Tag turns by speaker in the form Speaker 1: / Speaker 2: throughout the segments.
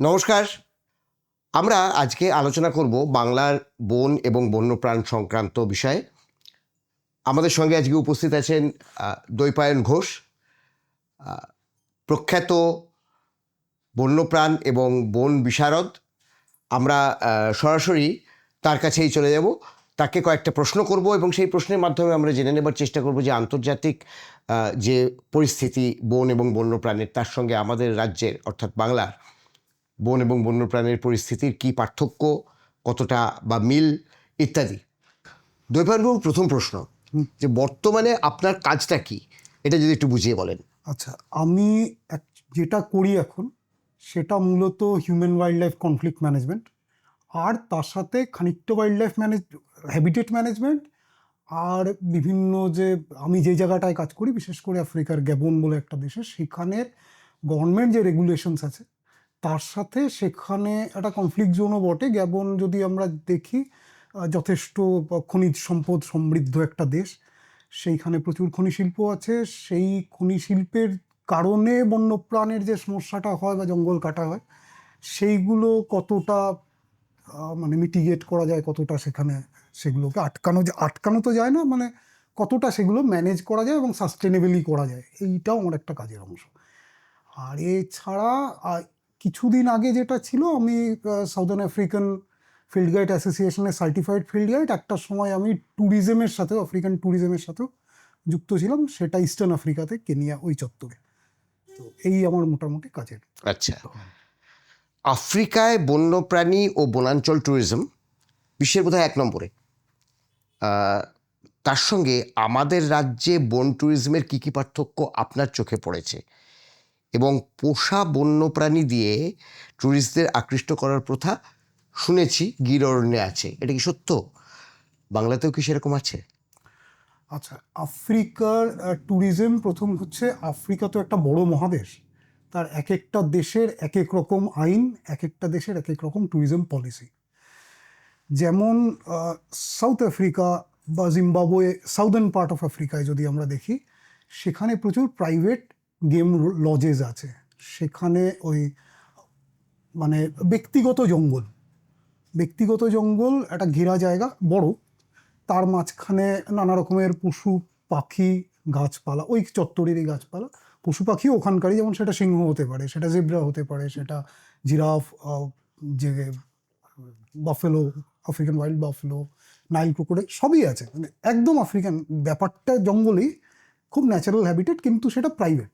Speaker 1: নমস্কার। আমরা আজকে আলোচনা করব বাংলার বন এবং বন্যপ্রাণ সংক্রান্ত বিষয়ে। আমাদের সঙ্গে আজকে উপস্থিত আছেন দ্বৈপায়ন ঘোষ, প্রখ্যাত বন্যপ্রাণ এবং বন বিশারদ। আমরা সরাসরি তার কাছেই চলে যাব, তাকে কয়েকটা প্রশ্ন করব এবং সেই প্রশ্নের মাধ্যমে আমরা জেনে নেবার চেষ্টা করব যে আন্তর্জাতিক যে পরিস্থিতি বন এবং বন্যপ্রাণের, তার সঙ্গে আমাদের রাজ্যের অর্থাৎ বাংলার বন এবং বন্যপ্রাণের পরিস্থিতির কী পার্থক্য, কতটা বা মিল ইত্যাদি। দ্বৈপায়নবাবু, প্রথম প্রশ্ন যে বর্তমানে আপনার কাজটা কি, এটা যদি একটু বুঝিয়ে বলেন।
Speaker 2: আচ্ছা, আমি যেটা করি এখন সেটা মূলত human wildlife conflict management, আর তার সাথে খানিকটা ওয়াইল্ড লাইফ হ্যাবিটেট ম্যানেজমেন্ট, আর বিভিন্ন যে আমি যে জায়গাটায় কাজ করি, বিশেষ করে আফ্রিকার গ্যাবন বলে একটা দেশে, সেখানের গভর্নমেন্ট যে রেগুলেশনস আছে তার সাথে সেখানে একটা কনফ্লিক্ট জোনও বটে। গ্যাবন যদি আমরা দেখি, যথেষ্ট খনিজ সম্পদ সমৃদ্ধ একটা দেশ, সেইখানে প্রচুর খনি শিল্প আছে। সেই খনি শিল্পের কারণে বন্যপ্রাণের যে সমস্যাটা হয় বা জঙ্গল কাটা হয়, সেইগুলো কতটা মানে মিটিগেট করা যায়, কতটা সেখানে সেগুলোকে আটকানো তো যায় না, মানে কতটা সেগুলো ম্যানেজ করা যায় এবং সাস্টেনেবলি করা যায়, এইটাও আমার একটা কাজের অংশ। আর এছাড়া কিছুদিন আগে যেটা ছিল, আমি সাউদার্ন আফ্রিকান ফিল্ড গাইড অ্যাসোসিয়েশনের সার্টিফাইড ফিল্ড গাইড। একটা সময় আমি ট্যুরিজমের সাথেও, আফ্রিকান ট্যুরিজমের সাথেও যুক্ত ছিলাম, সেটা ইস্টার্ন আফ্রিকাতে, কেনিয়া ওই চত্বরে। তো এই আমার মোটামুটি কাজের।
Speaker 1: আচ্ছা, আফ্রিকায় বন্যপ্রাণী ও বনাঞ্চল ট্যুরিজম বিশ্বের বোধহয় 1 নম্বরে। তার সঙ্গে আমাদের রাজ্যে বন ট্যুরিজমের কী কী পার্থক্য আপনার চোখে পড়েছে, এবং পোষা বন্যপ্রাণী দিয়ে ট্যুরিস্টদের আকৃষ্ট করার প্রথা শুনেছি গির অরণ্যে আছে, এটা কি সত্য? বাংলাতেও কি সেরকম আছে?
Speaker 2: আচ্ছা, আফ্রিকার ট্যুরিজম, প্রথম হচ্ছে আফ্রিকা তো একটা বড় মহাদেশ, তার এক একটা দেশের এক এক রকম আইন, এক একটা দেশের এক এক রকম ট্যুরিজম পলিসি। যেমন সাউথ আফ্রিকা বা জিম্বাবুয়ে, সাউদার্ন পার্ট অফ আফ্রিকায় যদি আমরা দেখি, সেখানে প্রচুর প্রাইভেট গেম লজেস আছে। সেখানে ওই মানে ব্যক্তিগত জঙ্গল, একটা ঘেরা জায়গা বড়, তার মাঝখানে নানা রকমের পশু পাখি, গাছপালা, ওই চত্বরেরই গাছপালা, পশু পাখি ওখানকারই, যেমন সেটা সিংহ হতে পারে, সেটা জেব্রা হতে পারে, সেটা জিরাফ, যে buffalo, African wild buffalo, Nile crocodile, সবই আছে। মানে একদম আফ্রিকান ব্যাপারটা, জঙ্গলেই, খুব ন্যাচারাল হ্যাবিটেট, কিন্তু সেটা প্রাইভেট।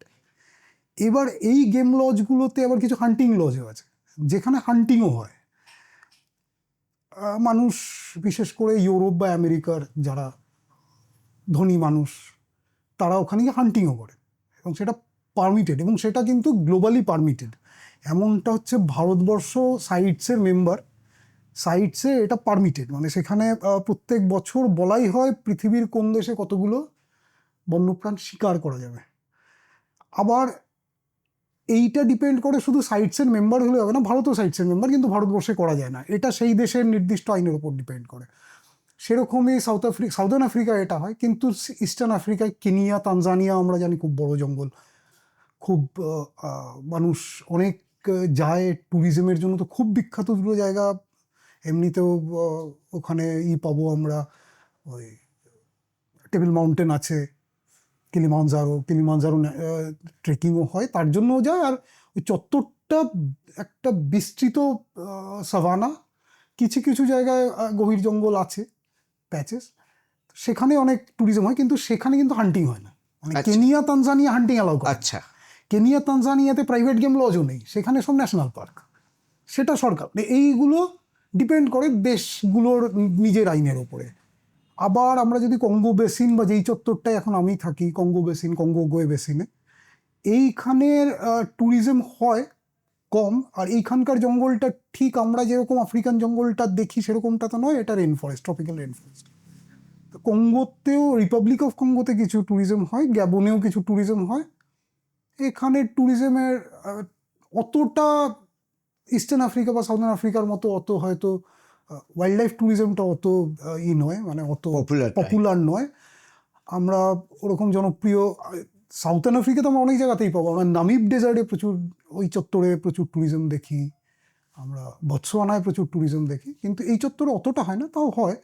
Speaker 2: এবার এই গেম লজগুলোতে আবার কিছু হান্টিং লজও আছে, যেখানে হান্টিংও হয়। মানুষ, বিশেষ করে ইউরোপ বা আমেরিকার যারা ধনী মানুষ, তারা ওখানে গিয়ে হান্টিংও করে, এবং সেটা পারমিটেড, এবং সেটা কিন্তু গ্লোবালি পারমিটেড। এমনটা হচ্ছে ভারতবর্ষ সাইটসের মেম্বার, সাইটসে এটা পারমিটেড, মানে সেখানে প্রত্যেক বছর বলাই হয় পৃথিবীর কোন দেশে কতগুলো বন্যপ্রাণ শিকার করা যাবে। আবার এইটা ডিপেন্ড করে, শুধু সাইটসের মেম্বার হলে হবে না, ভারতও সাইটসের মেম্বার, কিন্তু ভারতবর্ষে করা যায় না, এটা সেই দেশের নির্দিষ্ট আইনের উপর ডিপেন্ড করে। সেরকমই সাউদার্ন আফ্রিকায় এটা হয়, কিন্তু ইস্টার্ন আফ্রিকায়, কেনিয়া, তানজানিয়া, আমরা জানি খুব বড় জঙ্গল, খুব মানুষ অনেক যায় ট্যুরিজমের জন্য, তো খুব বিখ্যাত দুটো জায়গা। এমনিতেও ওখানে পাবো আমরা, ওই টেবিল মাউন্টেন আছে, কিলিমানজারো ট্রেকিংও হয়, তার জন্যও যায়। আর ওই চত্বরটা একটা বিস্তৃত সাভানা, কিছু কিছু জায়গায় গভীর জঙ্গল আছে, প্যাচেস, সেখানে অনেক ট্যুরিজম হয়, কিন্তু সেখানে কিন্তু হান্টিং হয় না। মানে কেনিয়া, তানজানিয়া হান্টিং অ্যালাউ করে।
Speaker 1: আচ্ছা,
Speaker 2: কেনিয়া, তানজানিয়াতে প্রাইভেট গেম লজও নেই, সেখানে সব ন্যাশনাল পার্ক, সেটা সরকার। এইগুলো ডিপেন্ড করে দেশগুলোর নিজের আইনের ওপরে। আবার আমরা যদি কঙ্গো বেসিন, বা যেই চত্বরটায় এখন আমি থাকি, কঙ্গো বেসিন, কঙ্গো গোয়ে বেসিনে, এইখানের ট্যুরিজম হয় কম। আর এইখানকার জঙ্গলটা ঠিক আমরা যেরকম আফ্রিকান জঙ্গলটা দেখি সেরকমটা তো নয়, এটা rain forest, tropical rain forest. কঙ্গোতেও, রিপাবলিক অফ কঙ্গোতে কিছু ট্যুরিজম হয়, গ্যাবনেও কিছু ট্যুরিজম হয়। এখানে ট্যুরিজমের অতটা ইস্টার্ন আফ্রিকা বা সাউদার্ন আফ্রিকার মতো অত হয়তো ওয়াইল্ড লাইফ ট্যুরিজমটা অত নয়, মানে অত পপুলার নয়। আমরা ওরকম জনপ্রিয় সাউথার্ন আফ্রিকাতে আমরা অনেক জায়গাতেই পাবো। আমরা নামিব ডেজার্টে প্রচুর, ওই চত্বরে প্রচুর ট্যুরিজম দেখি। আমরা বতসোয়ানায় প্রচুর ট্যুরিজম দেখি, কিন্তু এই চত্বরে অতটা হয় না, তাও হয়।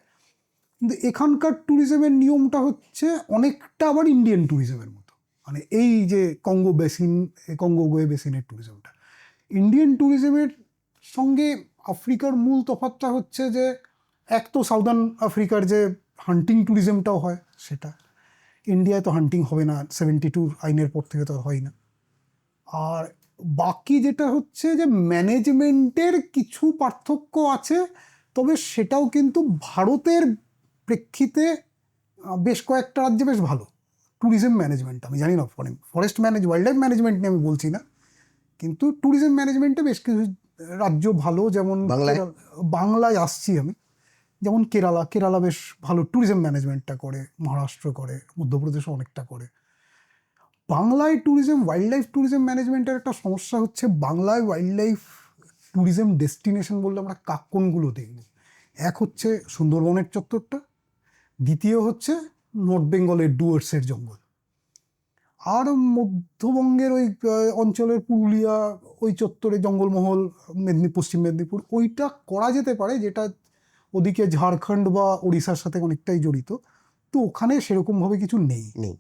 Speaker 2: কিন্তু এখানকার ট্যুরিজমের নিয়মটা হচ্ছে অনেকটা আবার ইন্ডিয়ান ট্যুরিজমের মতো, মানে এই যে কঙ্গো গোয়ে বেসিনের ট্যুরিজমটা, ইন্ডিয়ান ট্যুরিজমের সঙ্গে আফ্রিকার মূল তফাৎটা হচ্ছে যে এক তো সাউদার্ন আফ্রিকার যে হান্টিং ট্যুরিজমটাও হয়, সেটা ইন্ডিয়ায় তো হান্টিং হবে না, 72 আইনের পর থেকে তো হয় না। আর বাকি যেটা হচ্ছে যে ম্যানেজমেন্টের কিছু পার্থক্য আছে, তবে সেটাও কিন্তু ভারতের প্রেক্ষিতে বেশ কয়েকটা রাজ্যে বেশ ভালো ট্যুরিজম ম্যানেজমেন্ট। আমি জানি না ফরেস্ট ওয়াইল্ড লাইফ ম্যানেজমেন্ট নিয়ে আমি বলছি না, কিন্তু ট্যুরিজম ম্যানেজমেন্টে বেশ কিছু রাজ্য ভালো, যেমন
Speaker 1: বাংলায়?
Speaker 2: বাংলায় আসছি আমি, যেমন কেরালা বেশ ভালো ট্যুরিজম ম্যানেজমেন্টটা করে, মহারাষ্ট্র করে, মধ্যপ্রদেশও অনেকটা করে। বাংলায় ওয়াইল্ড লাইফ ট্যুরিজম ম্যানেজমেন্টের একটা সমস্যা হচ্ছে, বাংলায় ওয়াইল্ড লাইফ ট্যুরিজম ডেস্টিনেশন বললে আমরা কোনগুলো দেখব? এক হচ্ছে সুন্দরবনের চত্বরটা, দ্বিতীয় হচ্ছে নর্থ বেঙ্গলের ডুয়ার্সের জঙ্গল, আর মধ্যবঙ্গের ওই অঞ্চলের পুরুলিয়া ওই চত্বরে জঙ্গলমহল, পশ্চিম মেদিনীপুর, ওইটা করা যেতে পারে, যেটা ওদিকে ঝাড়খণ্ড বা ওড়িশার সাথে অনেকটাই জড়িত, তো ওখানে সেরকমভাবে কিছু নেই।
Speaker 1: নেই।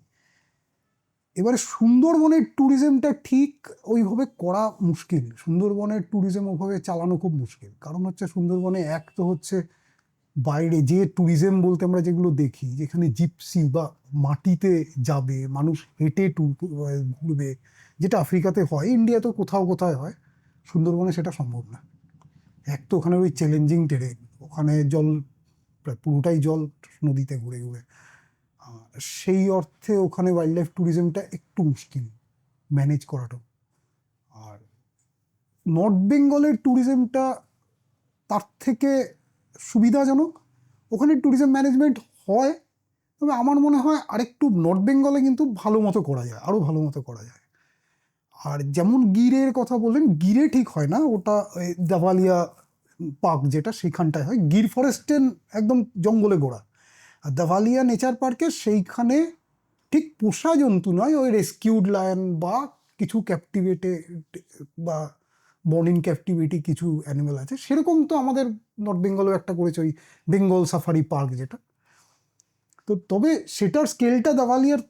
Speaker 2: এবারে সুন্দরবনের ট্যুরিজমটা ঠিক ওইভাবে করা মুশকিল, সুন্দরবনের ট্যুরিজম ওভাবে চালানো খুব মুশকিল। কারণ হচ্ছে সুন্দরবনে এক তো হচ্ছে বাইরে যে ট্যুরিজম বলতে আমরা যেগুলো দেখি, যেখানে জিপসি বা মাটিতে যাবে মানুষ, হেঁটে ঘুরবে, যেটা আফ্রিকাতে হয়, ইন্ডিয়াতে কোথাও কোথাও হয়, সুন্দরবনে সেটা সম্ভব না। এক তো ওখানে ওই চ্যালেঞ্জিং টেরেন, ওখানে জল প্রায় পুরোটাই জল, নদীতে ঘুরে ঘুরে, সেই অর্থে ওখানে ওয়াইল্ড লাইফ ট্যুরিজমটা একটু মুশকিল ম্যানেজ করাটা। আর নর্থ বেঙ্গলের ট্যুরিজমটা তার থেকে সুবিধাজনক, ওখানে ট্যুরিজম ম্যানেজমেন্ট হয়, তবে আমার মনে হয় আরেকটু নর্থ বেঙ্গলে কিন্তু ভালো মতো করা যায়, আরও ভালো মতো করা যায়। আর যেমন গিরের কথা বললেন, গিরে ঠিক হয় না, ওটা ওই দাভালিয়া পার্ক যেটা, সেখানটায় হয়। গির ফরেস্টের একদম জঙ্গলে গোড়া, আর দাভালিয়া নেচার পার্কে সেইখানে ঠিক পোষা জন্তু নয়, ওই রেস্কিউড লায়ন বা কিছু ক্যাপটিভেটে বা বর্ন ইন ক্যাপটিভিটি কিছু অ্যানিমেল আছে, সেরকম তো আমাদের নর্থ বেঙ্গলেও একটা করেছে, ওই বেঙ্গল সাফারি পার্ক যেটা। তো তবে সেটার স্কেলটা দাভালিয়ার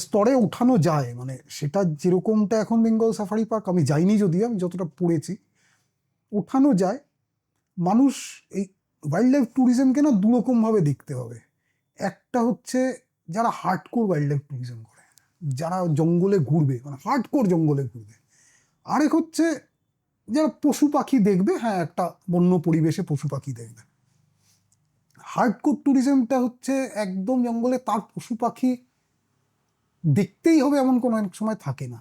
Speaker 2: স্তরে উঠানো যায়, মানে সেটা যেরকমটা এখন বেঙ্গল সাফারি পার্ক, আমি যাইনি যদিও, আমি যতটা পড়েছি, ওঠানো যায়। মানুষ এই ওয়াইল্ড লাইফ ট্যুরিজমকে না দুরকমভাবে দেখতে হবে। একটা হচ্ছে যারা হার্ডকোর ওয়াইল্ড লাইফ ট্যুরিজম করে, যারা জঙ্গলে ঘুরবে, মানে হার্ডকোর জঙ্গলে ঘুরবে। আরেক হচ্ছে যারা পশু পাখি দেখবে, হ্যাঁ একটা বন্য পরিবেশে পশু পাখি দেখবে। হার্ডকোর ট্যুরিজমটা হচ্ছে একদম জঙ্গলে, তার পশু পাখি দেখতেই হবে এমন কোনো অনেক সময় থাকে না,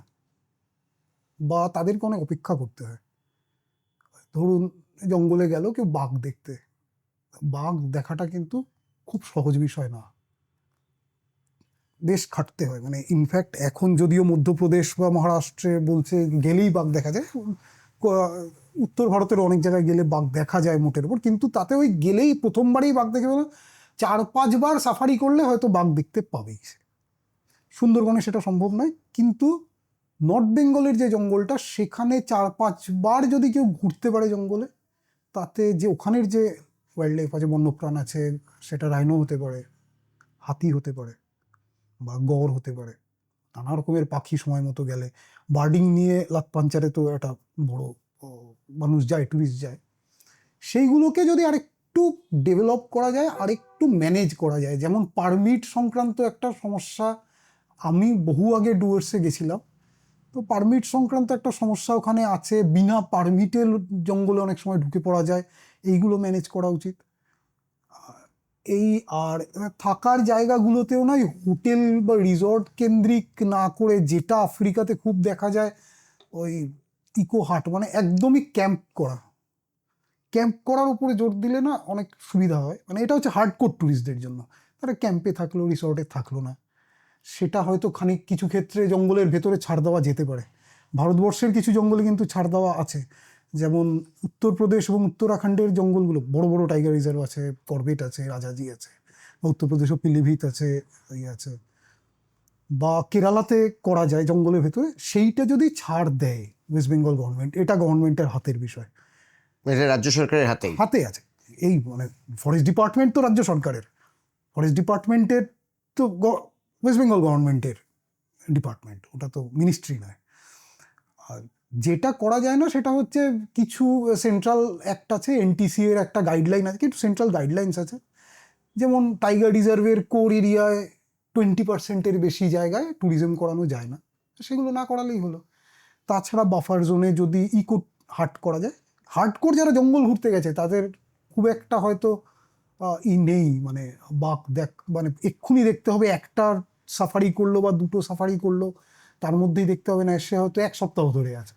Speaker 2: বা তাদেরকে অনেক অপেক্ষা করতে হয়। ধরুন জঙ্গলে গেল কেউ বাঘ দেখতে, বাঘ দেখাটা কিন্তু খুব সহজ বিষয় না, বেশ খাটতে হয়। মানে ইনফ্যাক্ট এখন যদিও মধ্যপ্রদেশ বা মহারাষ্ট্রে বলছে গেলেই বাঘ দেখা যায়, উত্তর ভারতের অনেক জায়গায় গেলে বাঘ দেখা যায় মোটের উপর, কিন্তু তাতে ওই গেলেই প্রথমবারেই বাঘ দেখে বলে, 4-5 বার সাফারি করলে হয়তো বাঘ দেখতে পাবেই। সুন্দরবনে সেটা সম্ভব নয়, কিন্তু নর্থ বেঙ্গলের যে জঙ্গলটা, সেখানে 4-5 বার যদি কেউ ঘুরতে পারে জঙ্গলে, তাতে যে ওখানের যে ওয়াইল্ড লাইফ আছে, বন্যপ্রাণ আছে, সেটা রাইনো হতে পারে, হাতি হতে পারে, বা গড় হতে পারে, নানা রকমের পাখি সময় মতো গেলে। বার্ডিং নিয়ে লাতপাঞ্চারে তো একটা বড় মানুষ যায়, ট্যুরিস্ট যায়, সেইগুলোকে যদি আরেকটু ডেভেলপ করা যায়, আরেকটু ম্যানেজ করা যায়। যেমন পারমিট সংক্রান্ত একটা সমস্যা, আমি বহু আগে ডুয়ার্সে গেছিলাম, তো পারমিট সংক্রান্ত একটা সমস্যা ওখানে আছে, বিনা পারমিটে জঙ্গলে অনেক সময় ঢুকে পড়া যায়, এইগুলো ম্যানেজ করা উচিত। এই আর থাকার জায়গাগুলোতেও নয়, হোটেল বা রিসর্ট কেন্দ্রিক না করে, যেটা আফ্রিকাতে খুব দেখা যায়, ওই ইকো হাট, মানে একদমই ক্যাম্প করার উপরে জোর দিলে না অনেক সুবিধা হয়। মানে এটা হচ্ছে হার্ডকোর ট্যুরিস্টদের জন্য, তারা ক্যাম্পে থাকলো, রিসর্টে থাকলো না, সেটা হয়তো খানিক কিছু ক্ষেত্রে জঙ্গলের ভেতরে ছাড় দেওয়া যেতে পারে। ভারতবর্ষের কিছু জঙ্গলে কিন্তু ছাড় দেওয়া আছে, যেমন উত্তরপ্রদেশ এবং উত্তরাখণ্ডের জঙ্গলগুলো বড় বড় টাইগার রিজার্ভ আছে, করবেট আছে, রাজাজি আছে, বা উত্তরপ্রদেশও পিলিভিত আছে, আছে, বা কেরালাতে করা যায় জঙ্গলের ভেতরে, সেইটা যদি ছাড় দেয় ওয়েস্ট বেঙ্গল গভর্নমেন্ট, এটা গভর্নমেন্টের হাতের বিষয়।
Speaker 1: এটা রাজ্য সরকারের হাতেই।
Speaker 2: হাতে আছে। এই মানে ফরেস্ট ডিপার্টমেন্ট তো রাজ্য সরকারের, ফরেস্ট ডিপার্টমেন্টের তো ওয়েস্ট বেঙ্গল গভর্নমেন্টের ডিপার্টমেন্ট, ওটা তো মিনিস্ট্রি নয়। আর যেটা করা যায় না সেটা হচ্ছে কিছু সেন্ট্রাল অ্যাক্ট আছে, এনটিসি এর একটা গাইডলাইন আছে, কিছু সেন্ট্রাল গাইডলাইন্স আছে, যেমন টাইগার রিজার্ভের কোর এরিয়ায় 20%-এর বেশি জায়গায় ট্যুরিজম করানো যায় না, সেগুলো না করালেই হলো। তাছাড়া বাফার জোনে যদি ইকো হাট করা যায়, হার্ডকোর যারা জঙ্গল ঘুরতে গেছে তাদের খুব একটা হয়তো নেই, মানে বাঘ মানে এক্ষুনি দেখতে হবে, একটা সাফারি করলো বা দুটো সাফারি করলো তার মধ্যেই দেখতে হবে না, সে হয়তো 1 সপ্তাহ ধরে আছে।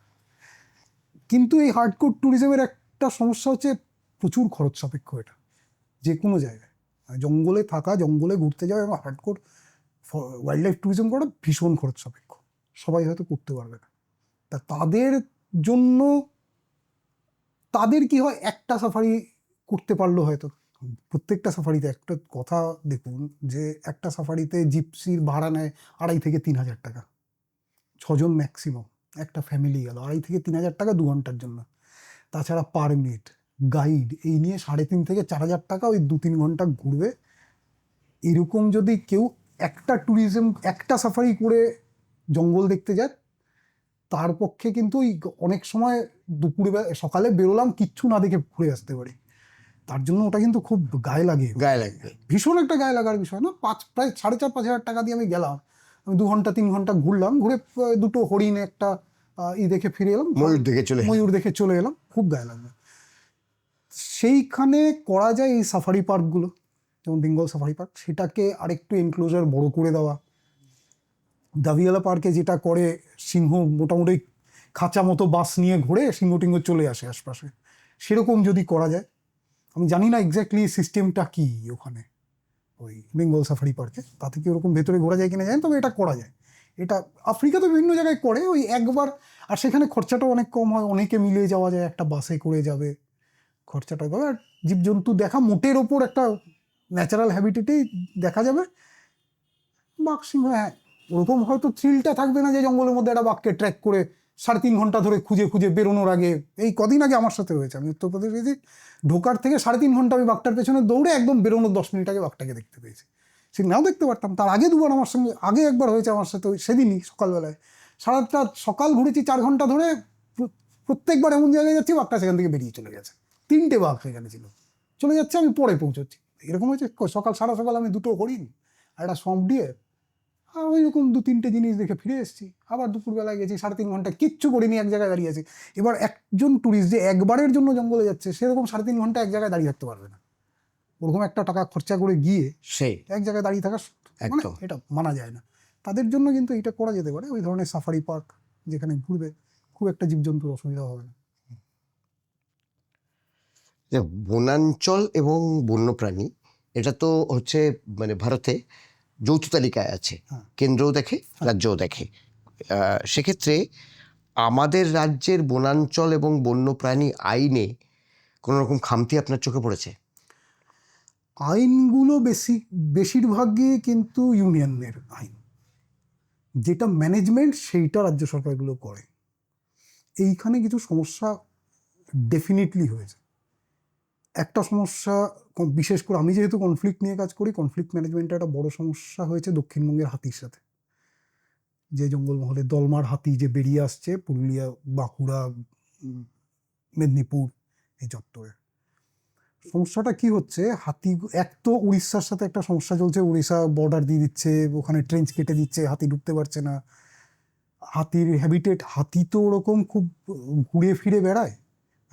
Speaker 2: কিন্তু এই হার্ডকোর ট্যুরিজমের একটা সমস্যা হচ্ছে প্রচুর খরচ সাপেক্ষ এটা, যে কোনো জায়গায় জঙ্গলে থাকা, জঙ্গলে ঘুরতে যাওয়া এবং হার্ডকোর ওয়াইল্ড লাইফ ট্যুরিজম করা ভীষণ খরচ সাপেক্ষ, সবাই হয়তো করতে পারবে না। তা তাদের জন্য, তাদের কি হয়, একটা সাফারি করতে পারলো হয়তো, প্রত্যেকটা সাফারিতে একটা কথা দেখুন যে একটা সাফারিতে জিপসির ভাড়া নেয় 2,500 থেকে 3,000 টাকা, 6 জন ম্যাক্সিমাম, একটা ফ্যামিলি গেল 2,500 থেকে 3,000 টাকা 2 ঘন্টার জন্য। তাছাড়া পারমিট, গাইড, এই নিয়ে 3,500 থেকে 4,000 টাকা, ওই 2-3 ঘন্টা ঘুরবে। এরকম যদি কেউ একটা ট্যুরিজম, একটা সাফারি করে জঙ্গল দেখতে যায়, তার পক্ষে কিন্তু ওই অনেক সময় দুপুরে সকালে বেরোলাম কিচ্ছু না দেখে ঘুরে আসতে পারি, তার জন্য ওটা কিন্তু খুব গায়ে লাগে,
Speaker 1: গায়ে লাগবে।
Speaker 2: ভীষণ একটা গায়ে লাগার বিষয় না। প্রায় 4,500-5,000 টাকা দিয়ে আমি গেলাম, আমি 2 ঘন্টা 3 ঘন্টা ঘুরলাম, ঘুরে দুটো হরিণ, একটা দেখে ফিরে এলাম, ময়ূর দেখে চলে এলাম, খুব গায়ে লাগবে। সেইখানে করা যায় এই সাফারি পার্কগুলো, যেমন বেঙ্গল সাফারি পার্ক, সেটাকে আরেকটু এনক্লোজার বড় করে দেওয়া। দাভিয়ালা পার্কে যেটা করে, সিংহ মোটামুটি খাঁচা মতো বাস নিয়ে ঘুরে সিংহ টিংহ চলে আসে আশপাশে, সেরকম যদি করা যায়। আমি জানি না এক্স্যাক্টলি সিস্টেমটা কি ওখানে ওই বেঙ্গল সাফারি পার্কে, তাতে কি ওরকম ভেতরে ঘোরা যায় কিনা জানি, তবে এটা করা যায়। এটা আফ্রিকাতে বিভিন্ন জায়গায় করে ওই একবার, আর সেখানে খরচাটাও অনেক কম হয়, অনেকে মিলে যাওয়া যায়, একটা বাসে করে যাবে, খরচাটা হবে, আর জীবজন্তু দেখা মোটের ওপর একটা ন্যাচারাল হ্যাবিটেটেই দেখা যাবে। বাঘ সিংহ, হ্যাঁ, ওরকম হয়তো থ্রিলটা থাকবে না যে জঙ্গলের মধ্যে একটা বাঘকে ট্র্যাক করে 3.5 ঘন্টা ধরে খুঁজে খুঁজে বেরোনোর আগে। এই কদিন আগে আমার সাথে হয়েছে, আমি উত্তরপ্রদেশ গেছি, ঢোকার থেকে 3.5 ঘন্টা আমি বাঘটার পেছনে দৌড়ে একদম বেরোনোর 10 মিনিট আগে বাঘটাকে দেখতে পেয়েছি। সে নাও দেখতে পারতাম, তার আগে দুবার আমার সঙ্গে, আগে একবার হয়েছে আমার সাথে, সেদিনই সকালবেলায় সারাটা সকাল ঘুরেছি 4 ঘন্টা ধরে, প্রত্যেকবার এমন জায়গায় যাচ্ছি বাঘটা সেখান থেকে বেরিয়ে চলে গেছে, 3টে বাঘ সেখানে ছিল, চলে যাচ্ছে, আমি পরে পৌঁছচ্ছি। এরকম হয়েছে সারা সকাল আমি 2টো হরিণ আর একটা সম ডিয়ার, আর ওইরকম 2-3টে জিনিস দেখে ফিরে এসেছি। আবার দুপুরবেলায় গেছি, 3.5 ঘন্টা কিচ্ছু করিনি, এক জায়গায় দাঁড়িয়ে আছি। এবার একজন ট্যুরিস্ট যে একবারের জন্য জঙ্গলে যাচ্ছে, সেরকম 3.5 ঘন্টা এক জায়গায় দাঁড়িয়ে থাকতে পারবে না, ওরকম একটা টাকা খরচা করে গিয়ে
Speaker 1: সেই
Speaker 2: এক জায়গায় দাঁড়িয়ে থাকা মানে এটা মানা যায় না। তাদের জন্য কিন্তু এটা করা যেতে পারে, ওই ধরনের সাফারি পার্ক যেখানে ঘুরবে, খুব একটা জীবজন্তুর অসুবিধা হবে না।
Speaker 1: বনাঞ্চল এবং বন্যপ্রাণী, এটা তো হচ্ছে মানে ভারতে যৌথ তালিকায় আছে,
Speaker 2: হ্যাঁ।
Speaker 1: কেন্দ্রও দেখে, রাজ্যও দেখে। সেক্ষেত্রে আমাদের রাজ্যের বনাঞ্চল এবং বন্যপ্রাণী আইনে কোনো রকম খামতি আপনার চোখে পড়েছে?
Speaker 2: আইনগুলো বেশিরভাগই কিন্তু ইউনিয়নের আইন, যেটা ম্যানেজমেন্ট সেইটা রাজ্য সরকারগুলো করে। এইখানে কিছু সমস্যা ডেফিনেটলি হয়েছে। একটা সমস্যা, বিশেষ করে আমি যেহেতু কনফ্লিক্ট নিয়ে কাজ করি, কনফ্লিক্ট ম্যানেজমেন্টে একটা বড় সমস্যা হয়েছে দক্ষিণবঙ্গের হাতির সাথে। যে জঙ্গলমহলে দলমার হাতি যে বেরিয়ে আসছে পুরুলিয়া, বাঁকুড়া, মেদিনীপুর এই চত্বরে, সমস্যাটা কি হচ্ছে, হাতি এক তো উড়িষ্যার সাথে একটা সমস্যা চলছে, উড়িষ্যা বর্ডার দিয়ে দিচ্ছে, ওখানে ট্রেঞ্চ কেটে দিচ্ছে, হাতি ঢুকতে পারছে না। হাতির হ্যাবিটেট, হাতি তো ওরকম খুব ঘুরে ফিরে বেড়ায়,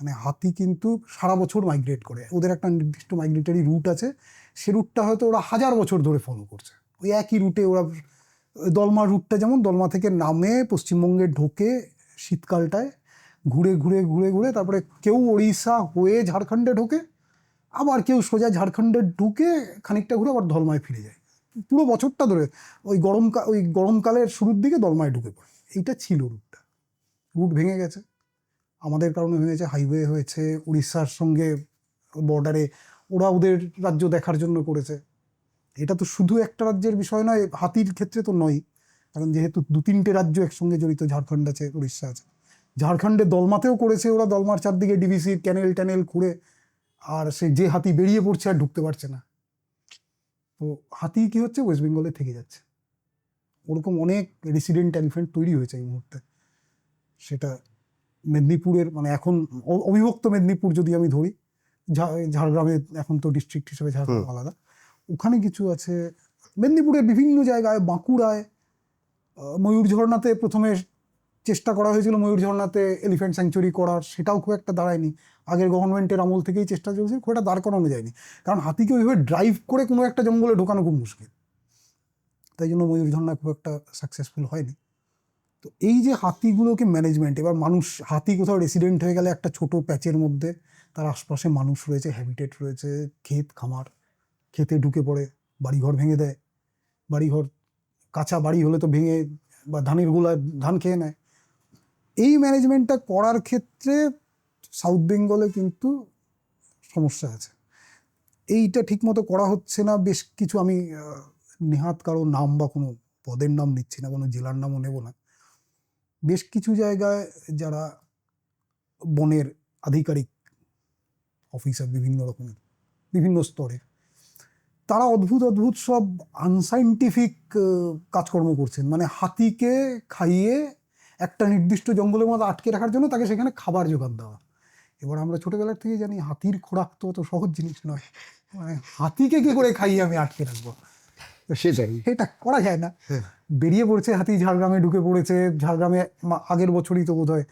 Speaker 2: মানে হাতি কিন্তু সারা বছর মাইগ্রেট করে, ওদের একটা নির্দিষ্ট মাইগ্রেটরি রুট আছে, সে রুটটা হয়তো ওরা 1000 বছর ধরে ফলো করছে, ওই একই রুটে ওরা। দলমা রুটটা যেমন, দলমা থেকে নামে পশ্চিমবঙ্গে ঢোকে শীতকালটায়, ঘুরে ঘুরে ঘুরে ঘুরে তারপরে কেউ ওড়িশা হয়ে ঝাড়খণ্ডে ঢোকে, আবার কেউ সোজা ঝাড়খণ্ডে ঢুকে খানিকটা ঘুরে আবার দলমায় ফিরে যায়, পুরো বছরটা ধরে। ওই গরমকালের শুরুর দিকে দলমায় ঢুকে পড়ে। এইটা ছিল রুটটা, রুট ভেঙে গেছে, আমাদের কারণে ভেঙেছে, হাইওয়ে হয়েছে উড়িষ্যার সঙ্গে বর্ডারে, ওরা ওদের রাজ্য দেখার জন্য করেছে। এটা তো শুধু একটা রাজ্যের বিষয় নয়, হাতির ক্ষেত্রে তো নয়, কারণ যেহেতু 2-3টে রাজ্য একসঙ্গে জড়িত, ঝাড়খণ্ড আছে, উড়িষ্যা আছে, ঝাড়খণ্ডে দলমাতেও করেছে ওরা, দলমার চারদিকে ডিভিসির ক্যানেল ট্যানেল খুঁড়ে, আর সে যে হাতি বেরিয়ে পড়ছে আর ঢুকতে পারছে না। তো হাতি কি হচ্ছে, ওয়েস্ট বেঙ্গলে থেকে যাচ্ছে। ওরকম অনেক রেসিডেন্ট এলিফ্যান্ট তৈরি হয়েছে এই মুহূর্তে। সেটা মেদিনীপুরের, মানে এখন অবিভক্ত মেদিনীপুর যদি আমি ধরি, ঝাড়গ্রামে এখন তো ডিস্ট্রিক্ট হিসেবে ঝাড়গ্রাম আলাদা, ওখানে কিছু আছে। মেদিনীপুরের বিভিন্ন জায়গায়, বাঁকুড়ায়, ময়ূর ঝর্ণাতে প্রথমে চেষ্টা করা হয়েছিল ময়ূর ঝর্ণাতে এলিফ্যান্ট স্যাংচুরি করার, সেটাও খুব একটা দাঁড়ায়নি। আগের গভর্নমেন্টের আমল থেকেই চেষ্টা চলছে, খুব একটা দাঁড় করানো যায়নি, কারণ হাতিকে ওইভাবে ড্রাইভ করে কোনো একটা জঙ্গলে ঢোকানো খুব মুশকিল। তাই জন্য ময়ূর ঝর্ণা খুব একটা সাকসেসফুল হয়নি। তো এই যে হাতিগুলোকে ম্যানেজমেন্ট, এবার মানুষ, হাতি কোথাও রেসিডেন্ট হয়ে গেলে একটা ছোট প্যাচের মধ্যে তার আশপাশে মানুষ রয়েছে, হ্যাবিটেট রয়েছে, ক্ষেত খামার, খেতে ঢুকে পড়ে, বাড়িঘর ভেঙে দেয়, বাড়িঘর কাঁচা বাড়ি হলে তো ভেঙে, বা ধানের গোলায় ধান খেয়ে নেয়। এই ম্যানেজমেন্টটা করার ক্ষেত্রে সাউথ বেঙ্গলে কিন্তু সমস্যা আছে। এইটা ঠিকমতো করা হচ্ছে না। বেশ কিছু, আমি নেহাত কারো নাম বা কোনো পদের নাম নিচ্ছি না, কোনো জেলার নামও নেব না, বেশ কিছু জায়গায় যারা বনের আধিকারিক অফিসার বিভিন্ন রকমের, বিভিন্ন স্তরে, তারা অদ্ভুত অদ্ভুত সব আনসাইন্টিফিক কাজকর্ম করছেন। মানে হাতিকে খাইয়ে একটা নির্দিষ্ট জঙ্গলের মধ্যে আটকে রাখার জন্য তাকে সেখানে খাবার জোগান দেওয়া। এবার আমরা ছোটবেলার থেকে জানি হাতির খোরাক তো অত সহজ জিনিস নয়, মানে হাতিকে কি করে খাইয়ে আমি আটকে রাখবো,
Speaker 1: সেটাই।
Speaker 2: এটা করা যায় না। বেরিয়ে পড়ছে হাতি, ঝাড়গ্রামে ঢুকে পড়েছে। ঝাড়গ্রামে আগের বছরই তো বোধ হয়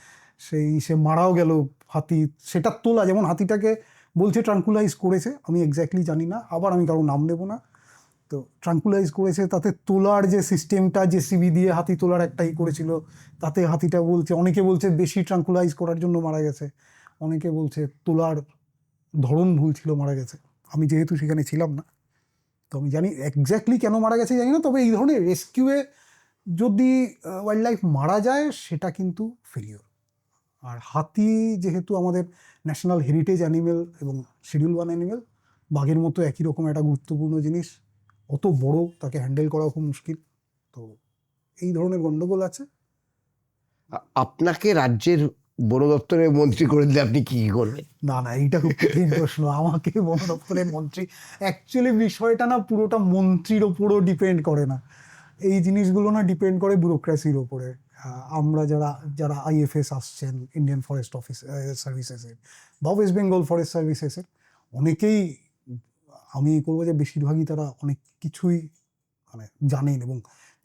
Speaker 2: সে মারাও গেল হাতি। সেটা তোলা, যেমন হাতিটাকে বলছে ট্রাঙ্কুলাইজ করেছে, আমি এক্স্যাক্টলি জানি না, আবার আমি কারো নাম নেব না। তো ট্রাঙ্কুলাইজ করেছে, তাতে তোলার যে সিস্টেমটা, জেসিবি দিয়ে হাতি তোলার একটাই করেছিল, তাতে হাতিটা বলছে, অনেকে বলছে বেশি ট্রাঙ্কুলাইজ করার জন্য মারা গেছে, অনেকে বলছে তোলার ধরন ভুল ছিল মারা গেছে। আমি যেহেতু সেখানে ছিলাম না, তো আমি জানি এক্স্যাক্টলি কেন মারা গেছে জানি না। তবে এই ধরনের রেস্কিউয়ে যদি ওয়াইল্ড লাইফ মারা যায়, সেটা কিন্তু ফেলিওর। আর হাতি যেহেতু আমাদের ন্যাশনাল হেরিটেজ অ্যানিমেল এবং শিডিউল 1 অ্যানিমেল, বাঘের মতো একই রকম একটা গুরুত্বপূর্ণ জিনিস, অত বড়, তাকে হ্যান্ডেল করা খুব মুশকিল। তো এই ধরনের গণ্ডগোল আছে।
Speaker 1: আপনাকে রাজ্যের বন দপ্তরের মন্ত্রী করে দিলে আপনি কি করবেন?
Speaker 2: না না, এইটা খুব কঠিন প্রশ্ন। আমাকে বন দপ্তরের মন্ত্রী, অ্যাকচুয়ালি বিষয়টা না পুরোটা মন্ত্রীর ওপরও ডিপেন্ড করে না, এই জিনিসগুলো না ডিপেন্ড করে ব্যুরোক্রেসির ওপরে। আমরা যারা যারা আইএফএস আসছেন, ইন্ডিয়ান ফরেস্ট অফিস সার্ভিসেসের বা ওয়েস্ট বেঙ্গল ফরেস্ট সার্ভিসেসের, অনেকেই, আমি করবো যে বেশিরভাগই তারা অনেক কিছুই মানে জানেন এবং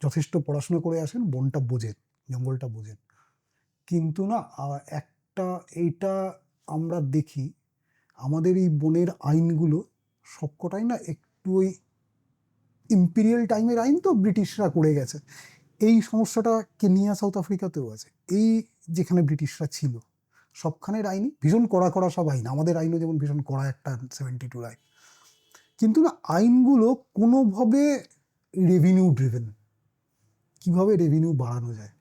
Speaker 2: যথেষ্ট পড়াশোনা করে আসেন, বনটা বোঝেন, জঙ্গলটা বোঝেন। কিন্তু না একটা, এইটা আমরা দেখি আমাদের এই বনের আইনগুলো সবকটাই না একটু ওই ইম্পিরিয়াল টাইমের আইন, তো ব্রিটিশরা করে গেছে। এই সমস্যাটা কেনিয়া, সাউথ আফ্রিকাতেও আছে। এই যেখানে ব্রিটিশরা ছিল, সবখানের আইনই ভীষণ কড়া কড়া সব আইন, আমাদের আইনও যেমন ভীষণ কড়া একটা 72 আইন, কিন্তু না আইনগুলো কোনোভাবে রেভিনিউ ড্রিভেন, কিভাবে রেভিনিউ বাড়ানো যায়,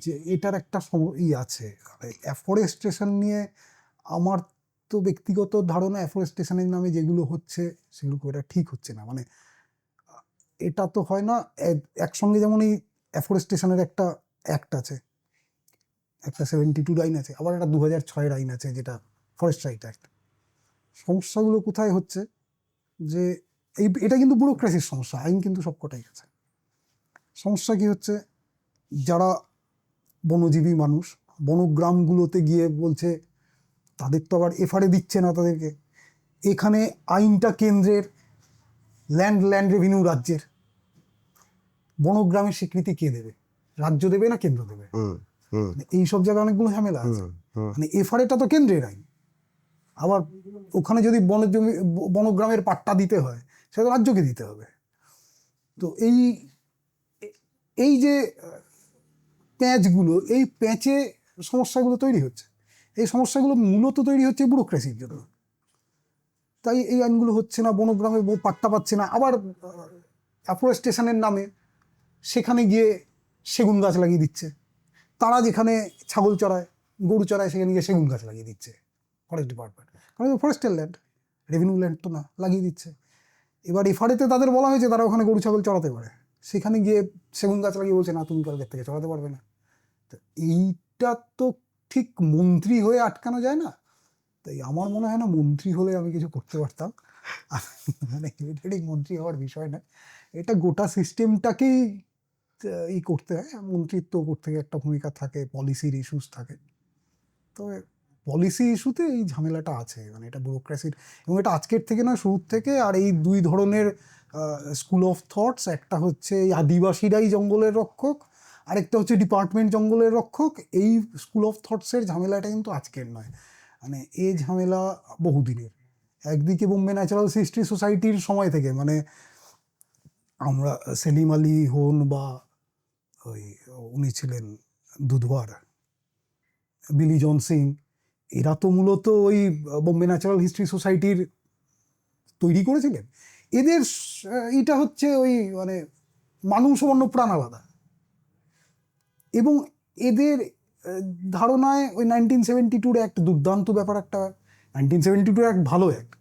Speaker 2: যে এটার একটা আছে। অ্যাফরেস্টেশন নিয়ে আমার তো ব্যক্তিগত ধারণা, অ্যাফরেস্টেশনের নামে যেগুলো হচ্ছে সেগুলো খুব এটা ঠিক হচ্ছে না। মানে এটা তো হয় না একসঙ্গে, যেমন এই অ্যাফরেস্টেশনের একটা অ্যাক্ট আছে, একটা 72 আইন আছে, আবার একটা 2006 আইন আছে যেটা ফরেস্ট রাইট অ্যাক্ট। সমস্যাগুলো কোথায় হচ্ছে, যে এটা কিন্তু ব্যুরোক্রেসির সমস্যা, আইন কিন্তু সবকটাই আছে। সমস্যা কি হচ্ছে, যারা বনজীবী মানুষ বনগ্রামগুলোতে গিয়ে বলছে, তাদের তো আবার এফআরএ দিচ্ছে না তাদেরকে, এখানে আইনটা কেন্দ্রের, ল্যান্ড রেভিনিউ রাজ্যের, বনগ্রামের স্বীকৃতি কে দেবে, রাজ্য দেবে না কেন্দ্র দেবে? এই সব জায়গায় অনেকগুলো ঝামেলা আছে। মানে এফআরএটা তো কেন্দ্রের আইন, আবার ওখানে যদি বনজমি বনগ্রামের পাট্টা দিতে হয়, সেটা রাজ্যকে দিতে হবে। তো এই যে প্যাঁচগুলো, এই প্যাঁচে সমস্যাগুলো তৈরি হচ্ছে, এই সমস্যাগুলো মূলত তৈরি হচ্ছে ব্যুরোক্রেসির জন্য। তাই এই আইনগুলো হচ্ছে না, বনগ্রামে পাট্টা পাচ্ছে না। আবার অ্যাফরেস্টেশনের নামে সেখানে গিয়ে সেগুন গাছ লাগিয়ে দিচ্ছে, তারা যেখানে ছাগল চড়ায়, গরু চড়ায়, সেখানে গিয়ে সেগুন গাছ লাগিয়ে দিচ্ছে ফরেস্ট ডিপার্টমেন্ট, কারণ ফরেস্টের ল্যান্ড, রেভিনিউ ল্যান্ড তো না, লাগিয়ে দিচ্ছে। এবার এফআরএতে তাদের বলা হয়েছে তারা ওখানে গরু ছাগল চড়াতে পারে, সেখানে গিয়ে সেগুন গাছ লাগিয়ে বলছে না, তুমি কালকের থেকে চড়াতে পারবে না। তো এই এইটা তো ঠিক মন্ত্রী হয়ে আটকানো যায় না, তাই আমার মনে হয় না মন্ত্রী হলে আমি কিছু করতে পারতাম। মানে ইমিডিয়েটলি মন্ত্রী হওয়ার বিষয় না, এটা গোটা সিস্টেমটাকেই ই করতে হয়। মন্ত্রিত্ব করতে গিয়ে একটা ভূমিকা থাকে, পলিসির ইস্যুস থাকে। তবে পলিসি ইস্যুতে এই ঝামেলাটা আছে, মানে এটা ব্যুরোক্রেসির, এবং এটা আজকের থেকে না, শুরুর থেকে। আর এই দুই ধরনের স্কুল অফ থটস, একটা হচ্ছে এই আদিবাসীরাই জঙ্গলের রক্ষক, আরেকটা হচ্ছে ডিপার্টমেন্ট জঙ্গলের রক্ষক। এই স্কুল অফ থটসের ঝামেলাটা কিন্তু আজকের নয়, মানে এই ঝামেলা বহুদিনের। একদিকে বোম্বে ন্যাচারাল হিস্ট্রি সোসাইটির সময় থেকে, মানে আমরা সেলিম আলী হোন বা ওই উনি ছিলেন দুধওয়ার, বিলি জন সিং, এরা তো মূলত ওই বোম্বে ন্যাচারাল হিস্ট্রি সোসাইটির তৈরি করেছিলেন। এদের এটা হচ্ছে ওই মানে মানুষ বন্য প্রাণ আলাদা, এবং এদের ধারণায় ওই 1972 অ্যাক্ট দুর্দান্ত ব্যাপার একটা। 1972 অ্যাক্ট ভালো অ্যাক্ট,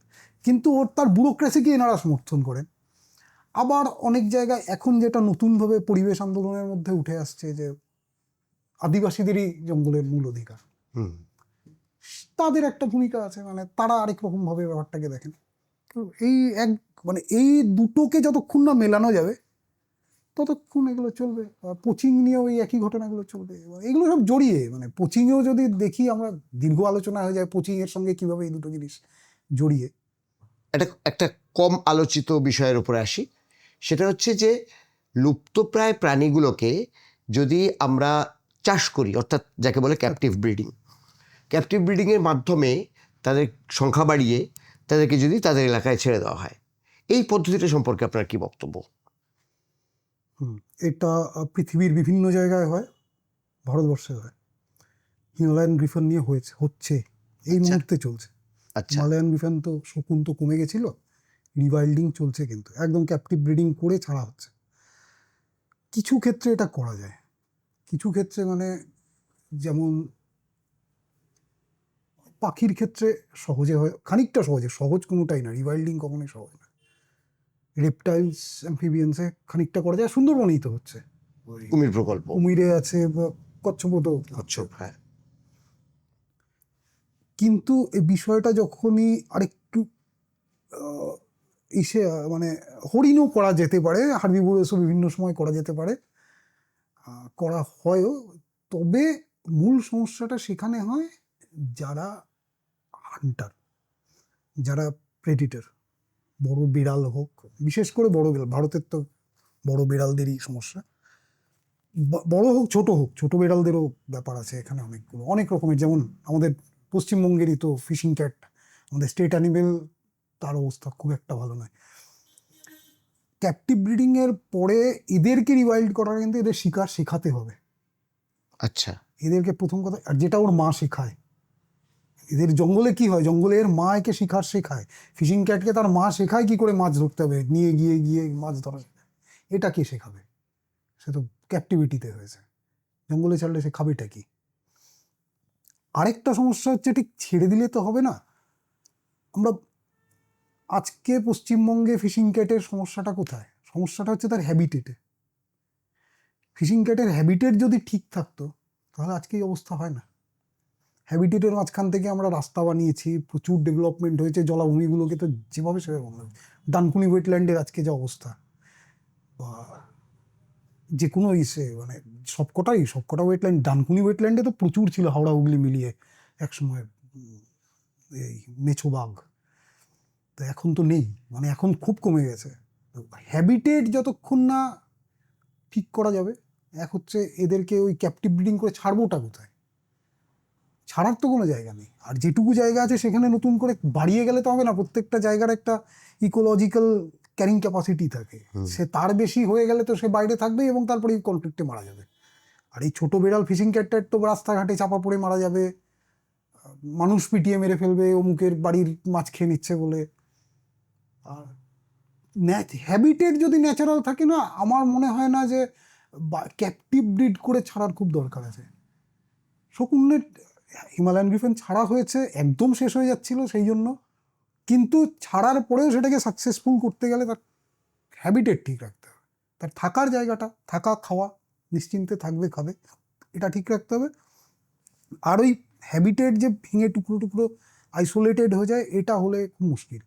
Speaker 2: কিন্তু ওর তার ব্যুরোক্রেসিকে এনারা সমর্থন করেন। আবার অনেক জায়গায় এখন যেটা নতুনভাবে পরিবেশ আন্দোলনের মধ্যে উঠে আসছে, যে আদিবাসীদেরই জঙ্গলের মূল অধিকার,
Speaker 1: হুম।
Speaker 2: তাদের একটা ভূমিকা আছে, মানে তারা আরেক রকম ভাবে ব্যাপারটাকে দেখেন। তো এই এক মানে এই দুটোকে যতক্ষণ না মেলানো যাবে ততক্ষণ এগুলো চলবে। কোচিং নিয়েও এই একই ঘটনাগুলো চলবে, এবং এগুলো সব জড়িয়ে, মানে কোচিংয়েও যদি দেখি আমরা, দীর্ঘ আলোচনা হয়ে যায় কোচিং এর সঙ্গে কিভাবে এই দুটো জিনিস জড়িয়ে।
Speaker 1: একটা একটা কম আলোচিত বিষয়ের উপরে আসি, সেটা হচ্ছে যে লুপ্তপ্রায় প্রাণীগুলোকে যদি আমরা চাষ করি, অর্থাৎ যাকে বলে ক্যাপটিভ ব্রিডিং, ক্যাপটিভ ব্রিডিংয়ের মাধ্যমে তাদের সংখ্যা বাড়িয়ে তাদেরকে যদি তাদের এলাকায় ছেড়ে দেওয়া হয়, এই পদ্ধতিটা সম্পর্কে আপনার কি বক্তব্য?
Speaker 2: এটা পৃথিবীর বিভিন্ন জায়গায় হয়, ভারতবর্ষে হয়। হিমালয়ান গ্রিফন নিয়ে হচ্ছে, এই
Speaker 1: আচ্ছা।
Speaker 2: মুহূর্তে চলছে।
Speaker 1: আচ্ছা।
Speaker 2: হিমালয়ান গ্রিফন তো শকুন তো কমে গেছিল, রিওয়াইল্ডিং চলছে, কিন্তু একদম ক্যাপটিভ ব্রিডিং করে ছাড়া হচ্ছে। কিছু ক্ষেত্রে এটা করা যায়, কিছু ক্ষেত্রে, মানে যেমন পাখির ক্ষেত্রে সহজে হয়, খানিকটা সহজে, সহজ কোনোটাই না, রিওয়াইল্ডিং কখনোই সহজ না। রেপটাইলস, অ্যাম্ফিবিয়ান্সে খানিকটা করা যায়, সুন্দরবনেই তো হচ্ছে, ওই
Speaker 1: কুমির প্রকল্প।
Speaker 2: কুমিরে আছে বা কচ্ছপও তো হচ্ছে।
Speaker 1: আচ্ছা, হ্যাঁ।
Speaker 2: কিন্তু এই বিষয়টা যখনই আরেকটু ইসে, মানে হরিণও করা যেতে পারে, হার্বিভোরাসও বিভিন্ন সময় করা যেতে পারে, করা হয়ও। তবে মূল সমস্যাটা সেখানে হয় যারা হান্টার, যারা প্রেডিটর, বড় বিড়াল হোক, বিশেষ করে বড় বিড়াল, ভারতের তো বড় বিড়ালদেরই সমস্যা, বড় হোক ছোট হোক, ছোট বিড়ালদেরও ব্যাপার আছে এখানে অনেকগুলো, অনেক রকমের। যেমন আমাদের পশ্চিমবঙ্গেরই তো ফিশিং ক্যাট, আমাদের স্টেট অ্যানিমেল, তার অবস্থা খুব একটা ভালো নয়। ক্যাপটিভ ব্রিডিং এর পরে এদেরকে রিওয়াইল্ড করার, কিন্তু এদের শিকার শেখাতে হবে।
Speaker 1: আচ্ছা।
Speaker 2: এদেরকে প্রথম কথা, আর যেটা ওর মা শেখায়, এদের জঙ্গলে কি হয়, জঙ্গলে এর মা একে শিকার শেখায়। ফিশিং ক্যাটকে তার মা শেখায় কি করে মাছ ধরতে হবে, নিয়ে গিয়ে গিয়ে মাছ ধরা শেখায়। এটা কে শেখাবে? সে তো ক্যাপটিভিটিতে হয়েছে, জঙ্গলে ছাড়লে সে খাবেটা কি? আরেকটা সমস্যা হচ্ছে, ঠিক ছেড়ে দিলে তো হবে না। আমরা আজকে পশ্চিমবঙ্গে ফিশিং ক্যাটের সমস্যাটা কোথায়? সমস্যাটা হচ্ছে তার হ্যাবিটেটে। ফিশিং ক্যাটের হ্যাবিটেট যদি ঠিক থাকতো তাহলে আজকে এই অবস্থা হয় না। হ্যাবিটেটের মাঝখান থেকে আমরা রাস্তা বানিয়েছি, প্রচুর ডেভেলপমেন্ট হয়েছে, জলাভূমিগুলোকে তো যেভাবে সেভাবে বন্ধ হয়েছে। ডানকুনি ওয়েটল্যান্ডের আজকে যা অবস্থা, বা যে কোনো ইসে, মানে সবকটা ওয়েটল্যান্ড, ডানকুনি ওয়েটল্যান্ডে তো প্রচুর ছিল, হাওড়া হুগলি মিলিয়ে একসময় এই মেছো বাঘ, তো এখন তো নেই, মানে এখন খুব কমে গেছে। হ্যাবিটেট যতক্ষণ না ঠিক করা যাবে, এক হচ্ছে এদেরকে ওই ক্যাপটিভ ব্রিডিং করে ছাড়বোটা কোথায়? ছাড়ার তো কোনো জায়গা নেই। আর যেটুকু জায়গা আছে সেখানে নতুন করে বাড়িয়ে গেলে তো হবে না, প্রত্যেকটা জায়গার একটা ইকোলজিক্যাল ক্যারিং ক্যাপাসিটি থাকে, সে তার বেশি হয়ে গেলে তো সে বাইরে থাকবে এবং তারপরে কনফ্লিক্টে মারা যাবে। আর এই ছোট বিড়াল ফিশিং ক্যাটটার তো রাস্তাঘাটে চাপা পড়ে মারা যাবে, মানুষ পিটিয়ে মেরে ফেলবে অমুকের বাড়ির মাছ খেয়ে নিচ্ছে বলে। আর হ্যাবিটেট যদি ন্যাচারাল থাকে না, আমার মনে হয় না যে ক্যাপটিভ ব্রিড করে ছাড়ার খুব দরকার আছে। শকুনের হিমালয়ান গ্রিফেন ছাড়া হয়েছে, একদম শেষ হয়ে যাচ্ছিল সেই জন্য, কিন্তু ছাড়ার পরেও সেটাকে সাকসেসফুল করতে গেলে তার হ্যাবিটেট ঠিক রাখতে হবে, তার থাকার জায়গাটা, থাকা খাওয়া নিশ্চিন্তে থাকবে, খাবে, এটা ঠিক রাখতে হবে। আর ওই হ্যাবিটেট যে ভেঙে টুকরো টুকরো আইসোলেটেড হয়ে যায়, এটা হলে খুব মুশকিল।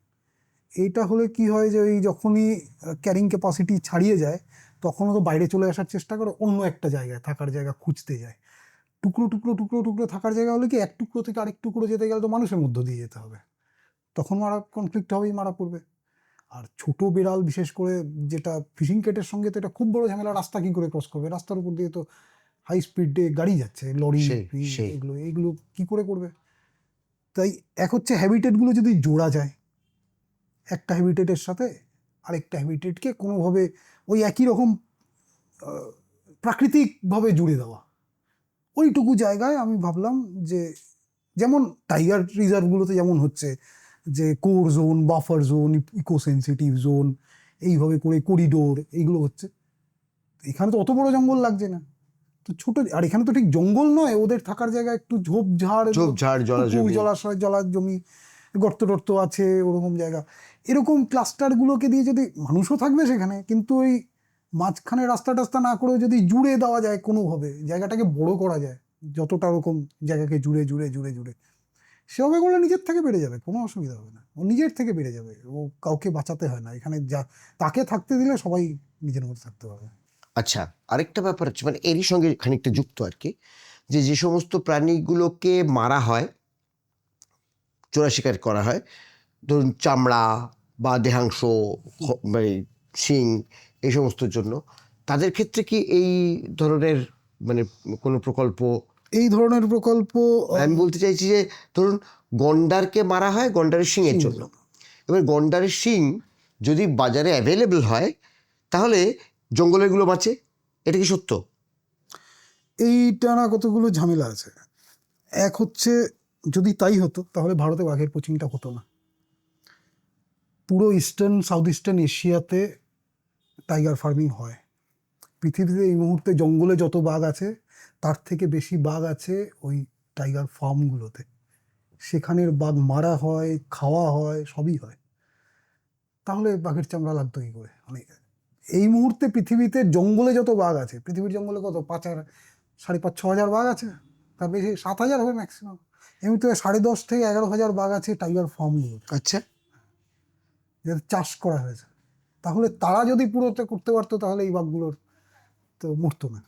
Speaker 2: এইটা হলে কি হয় যে ওই যখনই ক্যারিং ক্যাপাসিটি ছাড়িয়ে যায় তখনও তো বাইরে চলে আসার চেষ্টা করে, অন্য একটা জায়গায় থাকার জায়গা খুঁজতে যায়। টুকরো টুকরো টুকরো টুকরো থাকার জায়গা হলে কি এক টুকরো থেকে আরেক টুকরো যেতে গেলে তো মানুষের মধ্য দিয়ে যেতে হবে, তখন কনফ্লিক্ট হবেই, মারা পড়বে। আর ছোট বিড়াল বিশেষ করে যেটা ফিশিং কেটের সঙ্গে তো এটা খুব বড় ঝামেলা, রাস্তা কি করে ক্রস করবে? রাস্তার উপর দিয়ে তো হাই স্পিডে গাড়ি যাচ্ছে, লরি,
Speaker 1: সেই
Speaker 2: এগুলো কি করে করবে? তাই এক হচ্ছে হ্যাবিটেটগুলো যদি জোড়া যায়, একটা হ্যাবিটেটের সাথে আরেকটা হ্যাবিটেটকে কোনোভাবে ওই একই রকম প্রাকৃতিকভাবে জুড়ে দেওয়া, ওইটুকু জায়গায় আমি ভাবলাম যে যেমন টাইগার রিজার্ভগুলোতে যেমন হচ্ছে যে core zone, buffer zone, eco sensitive zone, এইভাবে করে করিডোর, এইগুলো হচ্ছে। এখানে তো অত বড় জঙ্গল লাগছে না, তো ছোট। আর এখানে তো ঠিক জঙ্গল নয়, ওদের থাকার জায়গা একটু ঝোপঝাড়,
Speaker 1: জলাজমি,
Speaker 2: জলাশয়, জলার জমি, গর্ত টর্ত আছে, ওরকম জায়গা। এরকম ক্লাস্টারগুলোকে দিয়ে যদি মানুষও থাকবে সেখানে, কিন্তু ওই মাঝখানে রাস্তা টাস্তা না করেও যদি জুড়ে দেওয়া যায় কোনোভাবে, জায়গাটাকে বড় করা যায়, যতটা রকম জায়গাকে জুড়ে জুড়ে জুড়ে জুড়ে, সেভাবে করলে নিজের থেকে বেড়ে যাবে, কোনো অসুবিধা হবে না। ও নিজের থেকে বেড়ে যাবে, ও কাউকে বাঁচাতে হয় না এখানে। যা তাকে থাকতে দিলে সবাই নিজের মতো থাকতে পারবে।
Speaker 1: আচ্ছা, আরেকটা ব্যাপার হচ্ছে মানে এরই সঙ্গে খানিকটা যুক্ত আর কি, যে যে সমস্ত প্রাণীগুলোকে মারা হয়, চোরা শিকার করা হয়, ধরুন চামড়া বা দেহাংশ, মানে শিং, এই সমস্তর জন্য, তাদের ক্ষেত্রে কি এই ধরনের মানে কোনো প্রকল্প?
Speaker 2: এই ধরনের প্রকল্প
Speaker 1: আমি বলতে চাইছি যে ধরুন গন্ডারকে মারা হয় গন্ডারের শিংয়ের জন্য, এবার গন্ডারের শিং যদি বাজারে অ্যাভেলেবল হয় তাহলে জঙ্গলেরগুলো বাঁচে, এটা কি সত্য?
Speaker 2: এইটা না কতগুলো ঝামেলা আছে। এক হচ্ছে যদি তাই হতো তাহলে ভারতে বাঘের পোচিংটা হতো না। পুরো সাউথ ইস্টার্ন এশিয়াতে টাইগার ফার্মিং হয়। পৃথিবীতে এই মুহূর্তে জঙ্গলে যত বাঘ আছে তার থেকে বেশি বাঘ আছে ওই টাইগার ফার্মগুলোতে। সেখানের বাঘ মারা হয়, খাওয়া হয়, সবই হয়। তাহলে বাঘের চামড়া লাগতো কী করে? মানে এই মুহূর্তে পৃথিবীতে জঙ্গলে যত বাঘ আছে, পৃথিবীর জঙ্গলে কত 5,500-6,000 বাঘ আছে, তার বেশি 7,000 হবে ম্যাক্সিমাম। এমনিতে 10,500 থেকে 11,000 বাঘ আছে টাইগার ফার্মগুলো,
Speaker 1: আচ্ছা,
Speaker 2: যাদের চাষ করা হয়েছে। তাহলে তারা যদি পুরোতে করতে পারতো তাহলে এই বাঘগুলোর তো মরতো না।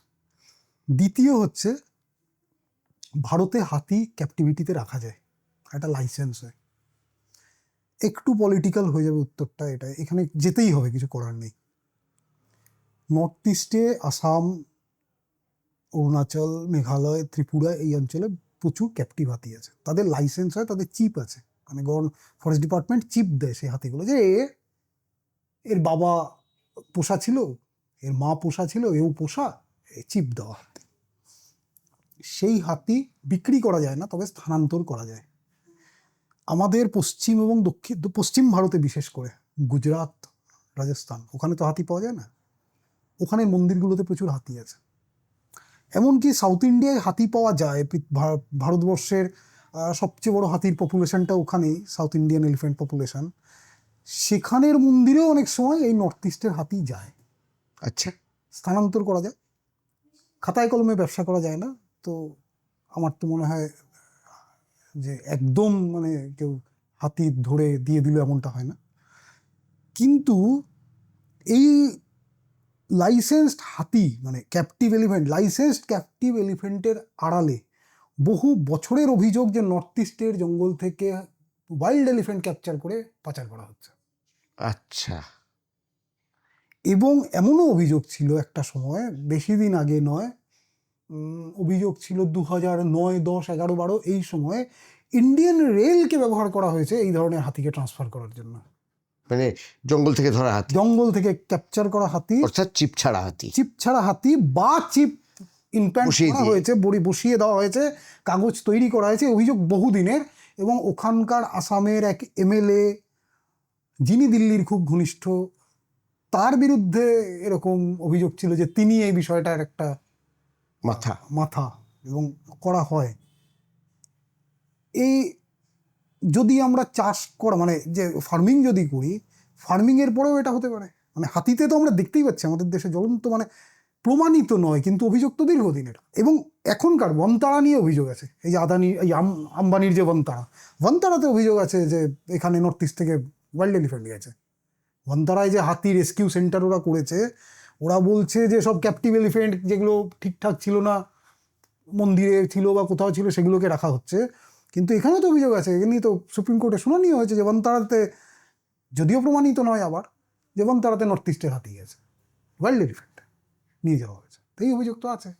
Speaker 2: দ্বিতীয় হচ্ছে ভারতে হাতি ক্যাপটিভিটিতে রাখা যায়, একটা লাইসেন্স হয়। একটু পলিটিক্যাল হয়ে যাবে উত্তরটা, এটা এখানে যেতেই হবে, কিছু করার নেই। নর্থ ইস্টে আসাম, অরুণাচল, মেঘালয়, ত্রিপুরা, এই অঞ্চলে প্রচুর ক্যাপটিভ হাতি আছে। তাদের লাইসেন্স হয়, তাদের চিপ আছে, মানে ফরেস্ট ডিপার্টমেন্ট চিপ দেয় সেই হাতিগুলো, যে এর বাবা পোষা ছিল, এর মা পোষা ছিল, এও পোষা, চিপ দেওয়া হাতি। সেই হাতি বিক্রি করা যায় না, তবে স্থানান্তর করা যায়। আমাদের পশ্চিম এবং পশ্চিম ভারতে বিশেষ করে গুজরাট, রাজস্থান, ওখানে তো হাতি পাওয়া যায় না। ওখানের মন্দিরগুলোতে প্রচুর হাতি আছে। এমনকি সাউথ ইন্ডিয়ায় হাতি পাওয়া যায়। ভারতবর্ষের সবচেয়ে বড় হাতির পপুলেশনটা ওখানেই, সাউথ ইন্ডিয়ান এলিফ্যান্ট পপুলেশন। সেখানের মন্দিরেও অনেক সময় এই নর্থ ইস্টের হাতি যায়।
Speaker 1: আচ্ছা,
Speaker 2: স্থানান্তর করা যায়, খাতায় কলমে ব্যবসা করা যায় না। তো আমার তো মনে হয় যে একদম মানে কেউ হাতি ধরে দিয়ে দিল এমনটা হয় না। কিন্তু এই লাইসেন্সড হাতি, মানে ক্যাপটিভ এলিফ্যান্ট, লাইসেন্সড ক্যাপটিভ এলিফ্যান্টের আড়ালে বহু বছরের অভিযোগ যে নর্থ ইস্টের জঙ্গল থেকে ওয়াইল্ড এলিফ্যান্ট ক্যাপচার করে পাচার করা হচ্ছে।
Speaker 1: আচ্ছা,
Speaker 2: এবং এমনও অভিযোগ ছিল একটা সময়, বেশি দিন আগে নয়, অভিযোগ ছিল 2009, 10, 11, 12 এই সময়ে ইন্ডিয়ান রেলকে ব্যবহার করা হয়েছে এই ধরনের হাতিকে ট্রান্সফার করার জন্য।
Speaker 1: মানে জঙ্গল থেকে ধরা হাতি,
Speaker 2: জঙ্গল থেকে ক্যাপচার করা হাতি,
Speaker 1: অর্থাৎ চিপ ছাড়া হাতি,
Speaker 2: চিপ ছাড়া হাতি বা চিপ ইমপ্ল্যান্ট করা হয়েছে, বসিয়ে দেওয়া হয়েছে, কাগজ তৈরি করা হয়েছে। অভিযোগ বহুদিনের। এবং ওখানকার আসামের এক এমএলএ, যিনি দিল্লির খুব ঘনিষ্ঠ, তার বিরুদ্ধে এরকম অভিযোগ ছিল যে তিনি এই বিষয়টার একটা মাথা, এবং করা হয়। এই যদি আমরা চাষ করা মানে যে ফার্মিং যদি করি, ফার্মিংয়ের পরেও এটা হতে পারে। মানে হাতিতে তো আমরা দেখতেই পাচ্ছি আমাদের দেশে জ্বলন্ত, মানে প্রমাণিত নয় কিন্তু অভিযোগ তো দীর্ঘদিনের। এবং এখনকার বনতারা নিয়ে অভিযোগ আছে, এই যে আদানি এই আম্বানির যে বনতারাতে অভিযোগ আছে যে এখানে নর্থ ইস্ট থেকে ওয়াইল্ড এলিফ্যান্ট গেছে। বনতারায় যে হাতি রেস্কিউ সেন্টার ওরা করেছে, ওরা বলছে যে সব ক্যাপটিভ এলিফ্যান্ট যেগুলো ঠিকঠাক ছিল না, মন্দিরে ছিল বা কোথাও ছিল, সেগুলোকে রাখা হচ্ছে। কিন্তু এখানে তো অভিযোগ আছে, এখানে তো সুপ্রিম কোর্টে শুনানি হয়েছে যে বনতারাতে, যদিও প্রমাণিত নয় আবার, যে বনতারাতে নর্থ ইস্টের হাতি গেছে, ওয়াইল্ড এলিফ্যান্ট নিয়ে যাওয়া হয়েছে। তো এই অভিযোগ তো আছে।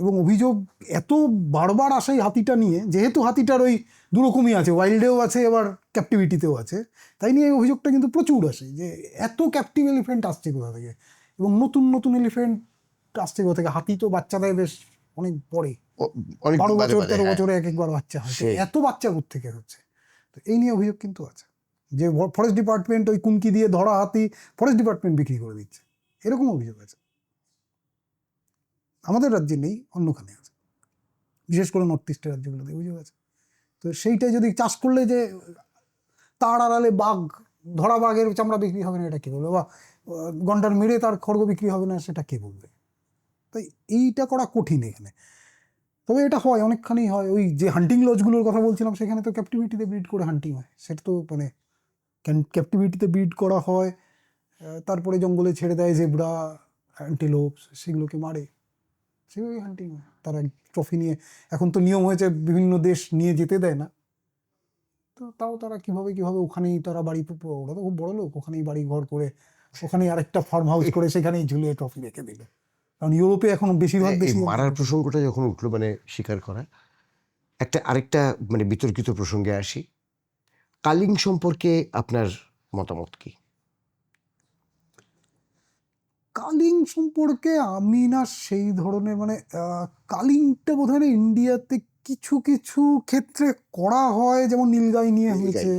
Speaker 2: এবং অভিযোগ এত বারবার আসে এই হাতিটা নিয়ে, যেহেতু হাতিটার ওই দুরকমই আছে, ওয়াইল্ডেও আছে আবার ক্যাপটিভিটিতেও আছে, তাই নিয়ে এই অভিযোগটা কিন্তু প্রচুর আসে যে এত ক্যাপটিভ এলিফ্যান্ট আসছে কোথা থেকে, এবং নতুন নতুন এলিফ্যান্ট আসছে কোথা থেকে। হাতি তো বাচ্চা দেয় বেশ অনেক পরে,
Speaker 1: অনেক
Speaker 2: 12
Speaker 1: বাদে
Speaker 2: বছর
Speaker 1: বাদে,
Speaker 2: 13
Speaker 1: হ্যাঁ।
Speaker 2: বছরে এক একবার বাচ্চা হয়, তো
Speaker 1: সেই।
Speaker 2: এত বাচ্চা কোত্থেকে হচ্ছে। তো এই নিয়ে অভিযোগ কিন্তু আছে যে ফরেস্ট ডিপার্টমেন্ট ওই কুনকি দিয়ে ধরা হাতি ফরেস্ট ডিপার্টমেন্ট বিক্রি করে দিচ্ছে, এরকম অভিযোগ আছে। আমাদের রাজ্যে নেই, অন্যখানে আছে, বিশেষ করে নর্থ ইস্টের রাজ্যগুলোতে অভিযোগ আছে। তো সেইটাই যদি চাষ করলে যে তার আড়ালে বাঘ, ধরা বাঘের চামড়া বিক্রি হবে না, এটা কে বলবে? বা গন্ডার মেরে তার খড়গ বিক্রি হবে না, সেটা কে বলবে? তাই এইটা করা কঠিন এখানে। তবে এটা হয়, অনেকখানি হয়। ওই যে হান্টিং লজগুলোর কথা বলছিলাম, সেখানে তো ক্যাপটিভিটিতে ব্রিড করে হান্টিং হয়, সেটা তো মানে ক্যাপটিভিটিতে ব্রিড করা হয়, তারপরে জঙ্গলে ছেড়ে দেয় জেব্রা, অ্যান্টিলোপস, সেগুলোকে মারে, সেভাবেই হান্টিং হয়। তারা ট্রফি নিয়ে, এখন তো নিয়ম হয়েছে বিভিন্ন দেশ নিয়ে যেতে দেয় না, তো তাও তারা কিভাবে ওখানেই তারা বাড়ি, ওরা তো খুব বড় লোক, ওখানেই বাড়ি ঘর করে, ওখানেই আরেকটা ফার্ম হাউস করে সেখানেই ঝুলিয়ে ট্রফি রেখে দিল। কারণ ইউরোপে এখন বেশিরভাগ
Speaker 1: এই
Speaker 2: বেশি
Speaker 1: মারার প্রসঙ্গটা যখন উঠলো, মানে স্বীকার করা, আরেকটা মানে বিতর্কিত প্রসঙ্গে আসি। কালিং সম্পর্কে আপনার মতামত কি?
Speaker 2: কালিং সম্পর্কে আমি না সেই ধরনের, মানে কালিংটা বোধহয় ইন্ডিয়াতে কিছু কিছু ক্ষেত্রে করা হয়, যেমন নীলগাই নিয়ে
Speaker 1: নীলগাই।
Speaker 2: হয়েছে।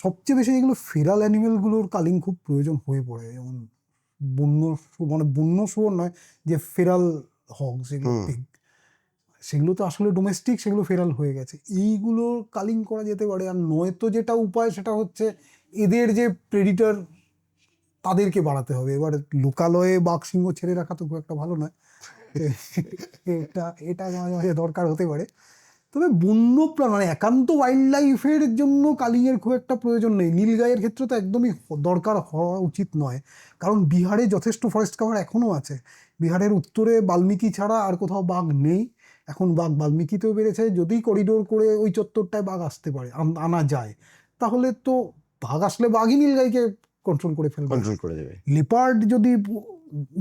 Speaker 2: সবচেয়ে বেশি যেগুলো ফেরাল অ্যানিমেলগুলোর কালিং খুব প্রয়োজন হয়ে পড়ে, যেমন মানে বন্য শুয়োর নয়, যে ফেরাল হগ, যেগুলো pig, সেগুলো তো আসলে ডোমেস্টিক, সেগুলো ফেরাল হয়ে গেছে, এইগুলো কালিং করা যেতে পারে। আর নয়তো যেটা উপায়, সেটা হচ্ছে এদের যে প্রেডিটর, তাদেরকে বাড়াতে হবে। এবার লোকালয়ে বাঘ সিংহ ছেড়ে রাখা তো খুব একটা ভালো নয়, এটা এটা মাঝে মাঝে দরকার হতে পারে। তবে বন্য প্রাণ, মানে একান্ত ওয়াইল্ড লাইফের জন্য কালিংয়ের খুব একটা প্রয়োজন নেই। নীলগাইয়ের ক্ষেত্রে তো একদমই দরকার হওয়া উচিত নয়, কারণ বিহারে যথেষ্ট ফরেস্ট কভার এখনও আছে। বিহারের উত্তরে বাল্মীকি ছাড়া আর কোথাও বাঘ নেই। এখন বাঘ বাল্মীকিতেও বেড়েছে, যদি করিডোর করে ওই চত্বরটায় বাঘ আসতে পারে, আনা যায়, তাহলে তো বাঘ আসলে বাঘই নীলগাইকে কন্ট্রোল করে ফেলবে।
Speaker 1: কন্ট্রোল করে দেবে।
Speaker 2: লেপার্ড যদি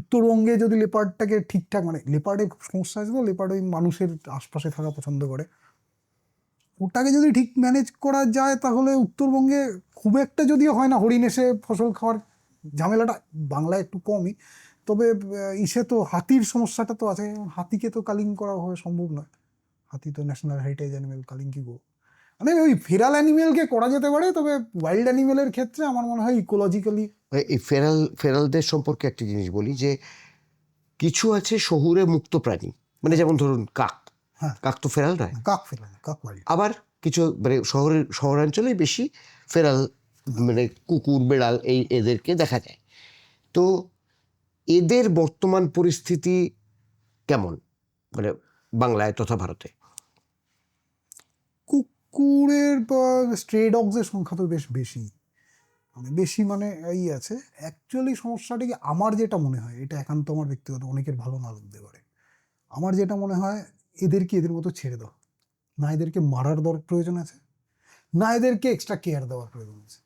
Speaker 2: উত্তরবঙ্গে যদি লেপার্ডটাকে ঠিকঠাক, মানে লেপার্ডের সমস্যা আছে তো, লেপার্ড ওই মানুষের আশপাশে থাকা পছন্দ করে, ওটাকে যদি ঠিক ম্যানেজ করা যায়, তাহলে উত্তরবঙ্গে খুব একটা যদিও হয় না হরিণ এসে ফসল খাওয়ার ঝামেলাটা, বাংলায় একটু কমই, তবে ইসে তো হাতির সমস্যাটা তো আছে। হাতিকে তো কালিং করা হবে সম্ভব নয়, হাতি তো ন্যাশনাল হেরিটেজ অ্যানিমেল, কালিং কি গো, মানে ওই ফেরাল অ্যানিমেলকে করা যেতে পারে। তবে ওয়াইল্ড অ্যানিমেলের ক্ষেত্রে আমার মনে হয় ইকোলজিক্যালি।
Speaker 1: এই ফেরালদের সম্পর্কে একটা জিনিস বলি, যে কিছু আছে শহুরে মুক্ত প্রাণী, মানে যেমন ধরুন কাক।
Speaker 2: হ্যাঁ,
Speaker 1: কাক তো ফেরাল নয়।
Speaker 2: কাক ফেরাল, কাক ওয়াইল্ড।
Speaker 1: আবার কিছু মানে শহরাঞ্চলে বেশি ফেরাল, মানে কুকুর বেড়াল এদেরকে দেখা যায়। তো এদের বর্তমান পরিস্থিতি কেমন, মানে বাংলায় তথা ভারতে?
Speaker 2: কুকুরের বা স্ট্রে ডগসের সংখ্যা তো বেশ বেশি, মানে বেশি মানে এই আছে। অ্যাকচুয়ালি সমস্যাটা কি, আমার যেটা মনে হয়, এটা একান্ত আমার ব্যক্তিগত, অনেকের ভালো না লাগতে পারে, আমার যেটা মনে হয়, এদেরকে এদের মতো ছেড়ে দাও, না এদেরকে মারার প্রয়োজন আছে, না এদেরকে এক্সট্রা কেয়ার দেওয়ার প্রয়োজন আছে।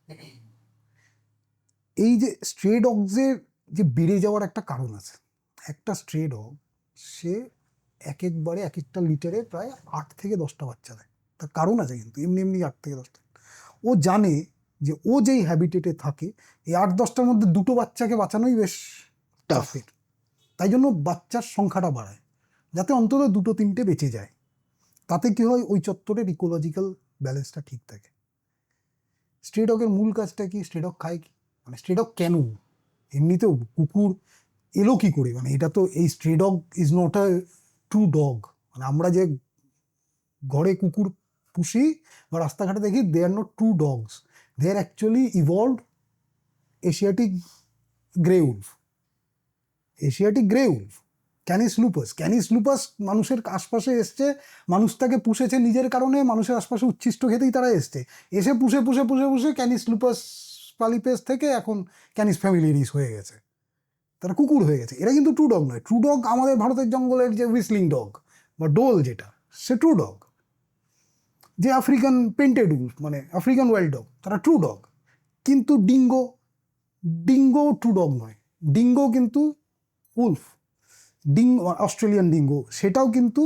Speaker 2: এই যে স্ট্রে ডগসের যে বেড়ে যাওয়ার একটা কারণ আছে। একটা স্ট্রে ডগ, সে একবারে এক একটা লিটারে প্রায় 8 থেকে 10টা বাচ্চা দেয়। তার কারণ আছে, কিন্তু এমনি এমনি 8 থেকে 10টা। ও জানে যে ও যেই হ্যাবিটেটে থাকে, এই 8-10টার মধ্যে 2টো বাচ্চাকে বাঁচানোই বেশ টাফের। তাই জন্য বাচ্চার সংখ্যাটা বাড়ায়, যাতে অন্তত 2-3টে বেঁচে যায়। তাতে কি হয়, ওই চত্বরের ইকোলজিক্যাল ব্যালেন্সটা ঠিক থাকে। স্ট্রে ডগের মূল কাজটা কি? স্ট্রে ডগ খায় কি, মানে স্ট্রে ডগ কেন? এমনিতেও কুকুর এলো কি করে, মানে এটা তো, এই stray dog is not a true dog. মানে আমরা যে ঘরে কুকুর পুষি বা রাস্তাঘাটে দেখি, they are not true dogs, they are actually evolved Asiatic grey wolf. Asiatic grey wolf Canis lupus মানুষের আশপাশে এসছে, মানুষ তাকে পুষেছে নিজের কারণে, মানুষের আশপাশে উচ্ছিষ্ট খেতেই তারা এসছে, এসে পুষে পুষে পুষে পুষে ক্যানিস লুপাস পালিপেস থেকে এখন ক্যানিস ফ্যামিলিয়ারিস হয়ে গেছে, তারা কুকুর হয়ে গেছে। এরা কিন্তু ট্রু ডগ নয়। ট্রু ডগ আমাদের ভারতের জঙ্গলের যে হুইসলিং ডগ বা ডোল, যেটা সে ট্রু ডগ। যে আফ্রিকান পেন্টেড উলফ মানে আফ্রিকান ওয়াইল্ড ডগ, তারা ট্রু ডগ। কিন্তু ডিঙ্গো ট্রু ডগ নয়, ডিঙ্গো কিন্তু উলফ। অস্ট্রেলিয়ান ডিঙ্গো সেটাও কিন্তু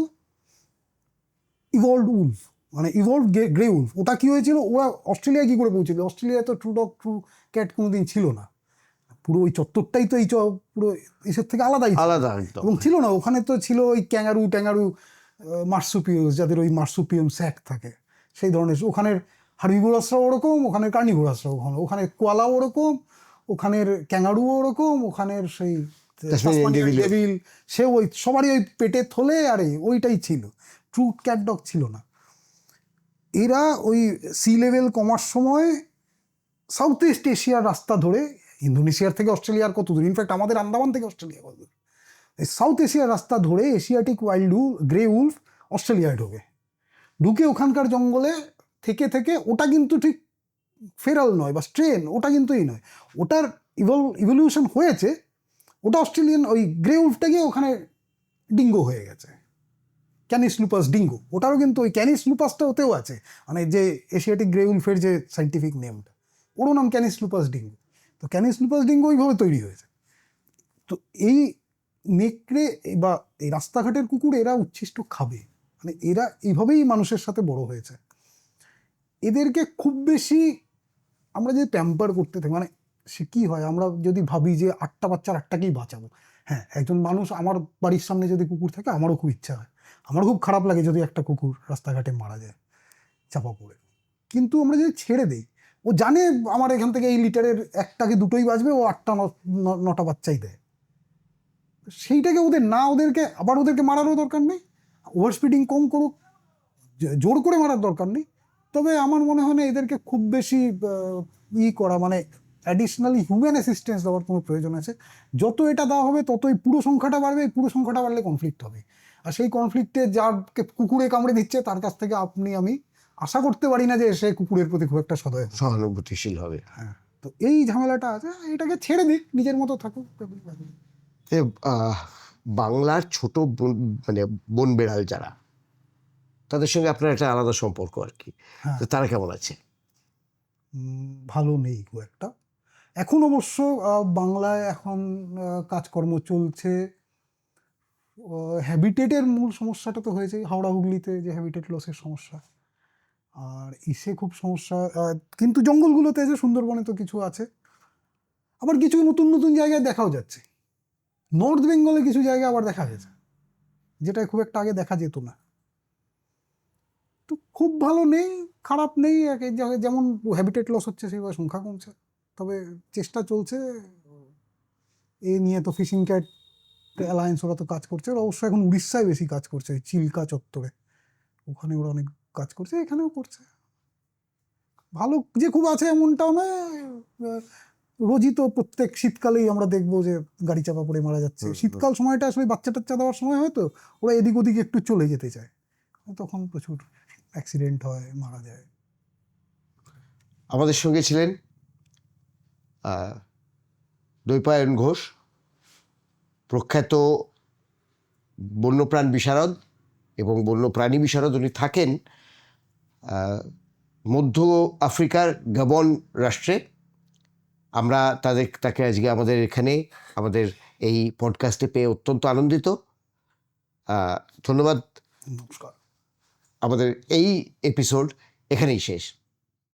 Speaker 2: ইভলভড উলফ, মানে ইভলভড গ্রে উলফ। ওটা কী হয়েছিল, ওরা অস্ট্রেলিয়ায় কী করে পৌঁছেছিল? অস্ট্রেলিয়ায় তো ট্রু ডগ ট্রু ক্যাট কোনোদিন ছিল না, পুরো ওই চত্বরটাই তো এই পুরো এসের থেকে আলাদাই ছিল।
Speaker 1: আলাদা একদম।
Speaker 2: এবং ছিল না, ওখানে তো ছিল ওই ট্যাঙ্গারু মার্সুপিয়াস, যাদের ওই মার্সুপিয়াম স্যাক থাকে, সেই ধরনের। ওখানের হার্বিভোরাসরাও ওরকম, ওখানের কার্নিভোরাসরাও ওখানে কোয়ালাও ওরকম, ওখানের ক্যাঙ্গারুও ওরকম, ওখানের সেই ডেভিল সে ওই সবারই ওই পেটে থলে আর ওইটাই ছিল। ট্রু ক্যাট ডগ ছিল না। এরা ওই সি লেভেল কমার সময় সাউথ ইস্ট এশিয়ার রাস্তা ধরে, ইন্দোনেশিয়ার থেকে অস্ট্রেলিয়ার কত দূর, ইনফ্যাক্ট আমাদের আন্দামান থেকে অস্ট্রেলিয়া কত দূর, এই সাউথ এশিয়ার রাস্তা ধরে এশিয়াটিক ওয়াইল্ড গ্রে উলফ অস্ট্রেলিয়ায় ঢুকে ওখানকার জঙ্গলে থেকে থেকে, ওটা কিন্তু ঠিক ফেরাল নয় বা স্ট্রেন, ওটা কিন্তু এই নয়, ওটার ইভলিউশন হয়েছে। ওটা অস্ট্রেলিয়ান ওই গ্রে উলফটা গিয়ে ওখানে ডিঙ্গো হয়ে গেছে, ক্যানিস লুপাস ডিঙ্গো। ওটারও কিন্তু ওই ক্যানিস লুপাসটা ওতেও আছে, মানে যে এশিয়াটিক গ্রে উলফের যে সাইন্টিফিক নেমটা, ওরও নাম ক্যানিস লুপাস ডিঙ্গো। তো ক্যানিস লুপাস ডিঙ্গো ওইভাবে তৈরি হয়েছে। তো এই নেকড়ে বা এই রাস্তাঘাটের কুকুর এরা উচ্ছিষ্ট খাবে, মানে এরা এইভাবেই মানুষের সাথে বড় হয়েছে। এদেরকে খুব বেশি আমরা যদি প্যাম্পার করতে থাকি, মানে সে কী হয়, আমরা যদি ভাবি যে 8টা বাচ্চার 8টাকেই বাঁচাবো, হ্যাঁ, একজন মানুষ, আমার বাড়ির সামনে যদি কুকুর থাকে আমারও খুব ইচ্ছা হয়, আমার খুব খারাপ লাগে যদি একটা কুকুর রাস্তাঘাটে মারা যায় চাপা পড়ে। কিন্তু আমরা যদি ছেড়ে দিই, ও জানে আমার এখান থেকে এই লিটারের 1টাকে 2টোই বাঁচবে, ও 8টা 9টা বাচ্চাই দেয়। সেইটাকে ওদেরকে আবার ওদেরকে মারারও দরকার নেই, ওভার স্পিডিং কম করুক, জোর করে মারার দরকার নেই। তবে আমার মনে হয় না এদেরকে খুব বেশি করা, মানে অ্যাডিশনালি হিউম্যান অ্যাসিস্ট্যান্স দেওয়ার কোনো প্রয়োজন আছে। যত এটা দেওয়া হবে ততই পুরো সংখ্যাটা বাড়বে, পুরো সংখ্যাটা বাড়লে কনফ্লিক্ট হবে, আর সেই কনফ্লিক্টে যারকে কুকুরে কামড়ে দিচ্ছে তার কাছ থেকে আমি আশা করতে পারি না যে সে কুকুরের প্রতি খুব একটা
Speaker 1: সহানুভূতিশীল হবে।
Speaker 2: হ্যাঁ, তো এই ঝামেলাটা আছে, এটাকে ছেড়ে দিক, নিজের মতো থাকুক।
Speaker 1: বাংলার ছোট মানে বন বেড়াল যারা, তাদের সঙ্গে আপনার একটা আলাদা সম্পর্ক আর কি, তো তারা কেমন আছে?
Speaker 2: ভালো নেই খুব একটা এখন অবশ্য। বাংলায় এখন কাজকর্ম চলছে। হ্যাবিটেটের মূল সমস্যাটা তো হয়েছে হাওড়া হুগলিতে, যে হ্যাবিটেট লসের সমস্যা, আর ইসে খুব সমস্যা। কিন্তু জঙ্গলগুলোতে যে সুন্দরবনে তো কিছু আছে, আবার কিছু নতুন নতুন জায়গায় দেখাও যাচ্ছে। নর্থ বেঙ্গলে কিছু জায়গা আবার দেখা গেছে, যেটা খুব একটা আগে দেখা যেত না। তো খুব ভালো নেই, খারাপ নেই, এক এক জায়গায় যেমন হ্যাবিটেট লস হচ্ছে সেইভাবে সংখ্যা কমছে। তবে চেষ্টা চলছে এ নিয়ে। তো ফিশিং ক্যাট অ্যালায়েন্স ওরা তো কাজ করছে, ওরা অবশ্য এখন উড়িষ্যায় বেশি কাজ করছে, ওই চিল্কা চত্বরে, ওখানে ওরা অনেক কাজ করছে, এখানেও করছে। ভালো যে খুব আছে এমনটাও নয়, রোজই তো প্রত্যেক শীতকালেই আমরা দেখবো যে গাড়ি চাপা পড়ে মারা যাচ্ছে। শীতকাল সময়টা আসলে বাচ্চা টাচ্চা দেওয়ার সময় হয়তো ওরা এদিক ওদিক একটু চলে যেতে চায়, তখন প্রচুর অ্যাক্সিডেন্ট হয়, মারা যায়।
Speaker 1: আমাদের সঙ্গে ছিলেন দ্বৈপায়ন ঘোষ, প্রখ্যাত বন্যপ্রাণ বিশারদ এবং বন্যপ্রাণী বিশারদ। উনি থাকেন মধ্য আফ্রিকার গাবন রাষ্ট্রে। আমরা তাকে আজকে আমাদের এখানে আমাদের এই পডকাস্টে পেয়ে অত্যন্ত আনন্দিত। ধন্যবাদ।
Speaker 2: নমস্কার।
Speaker 1: আমাদের এই এপিসোড এখানেই শেষ।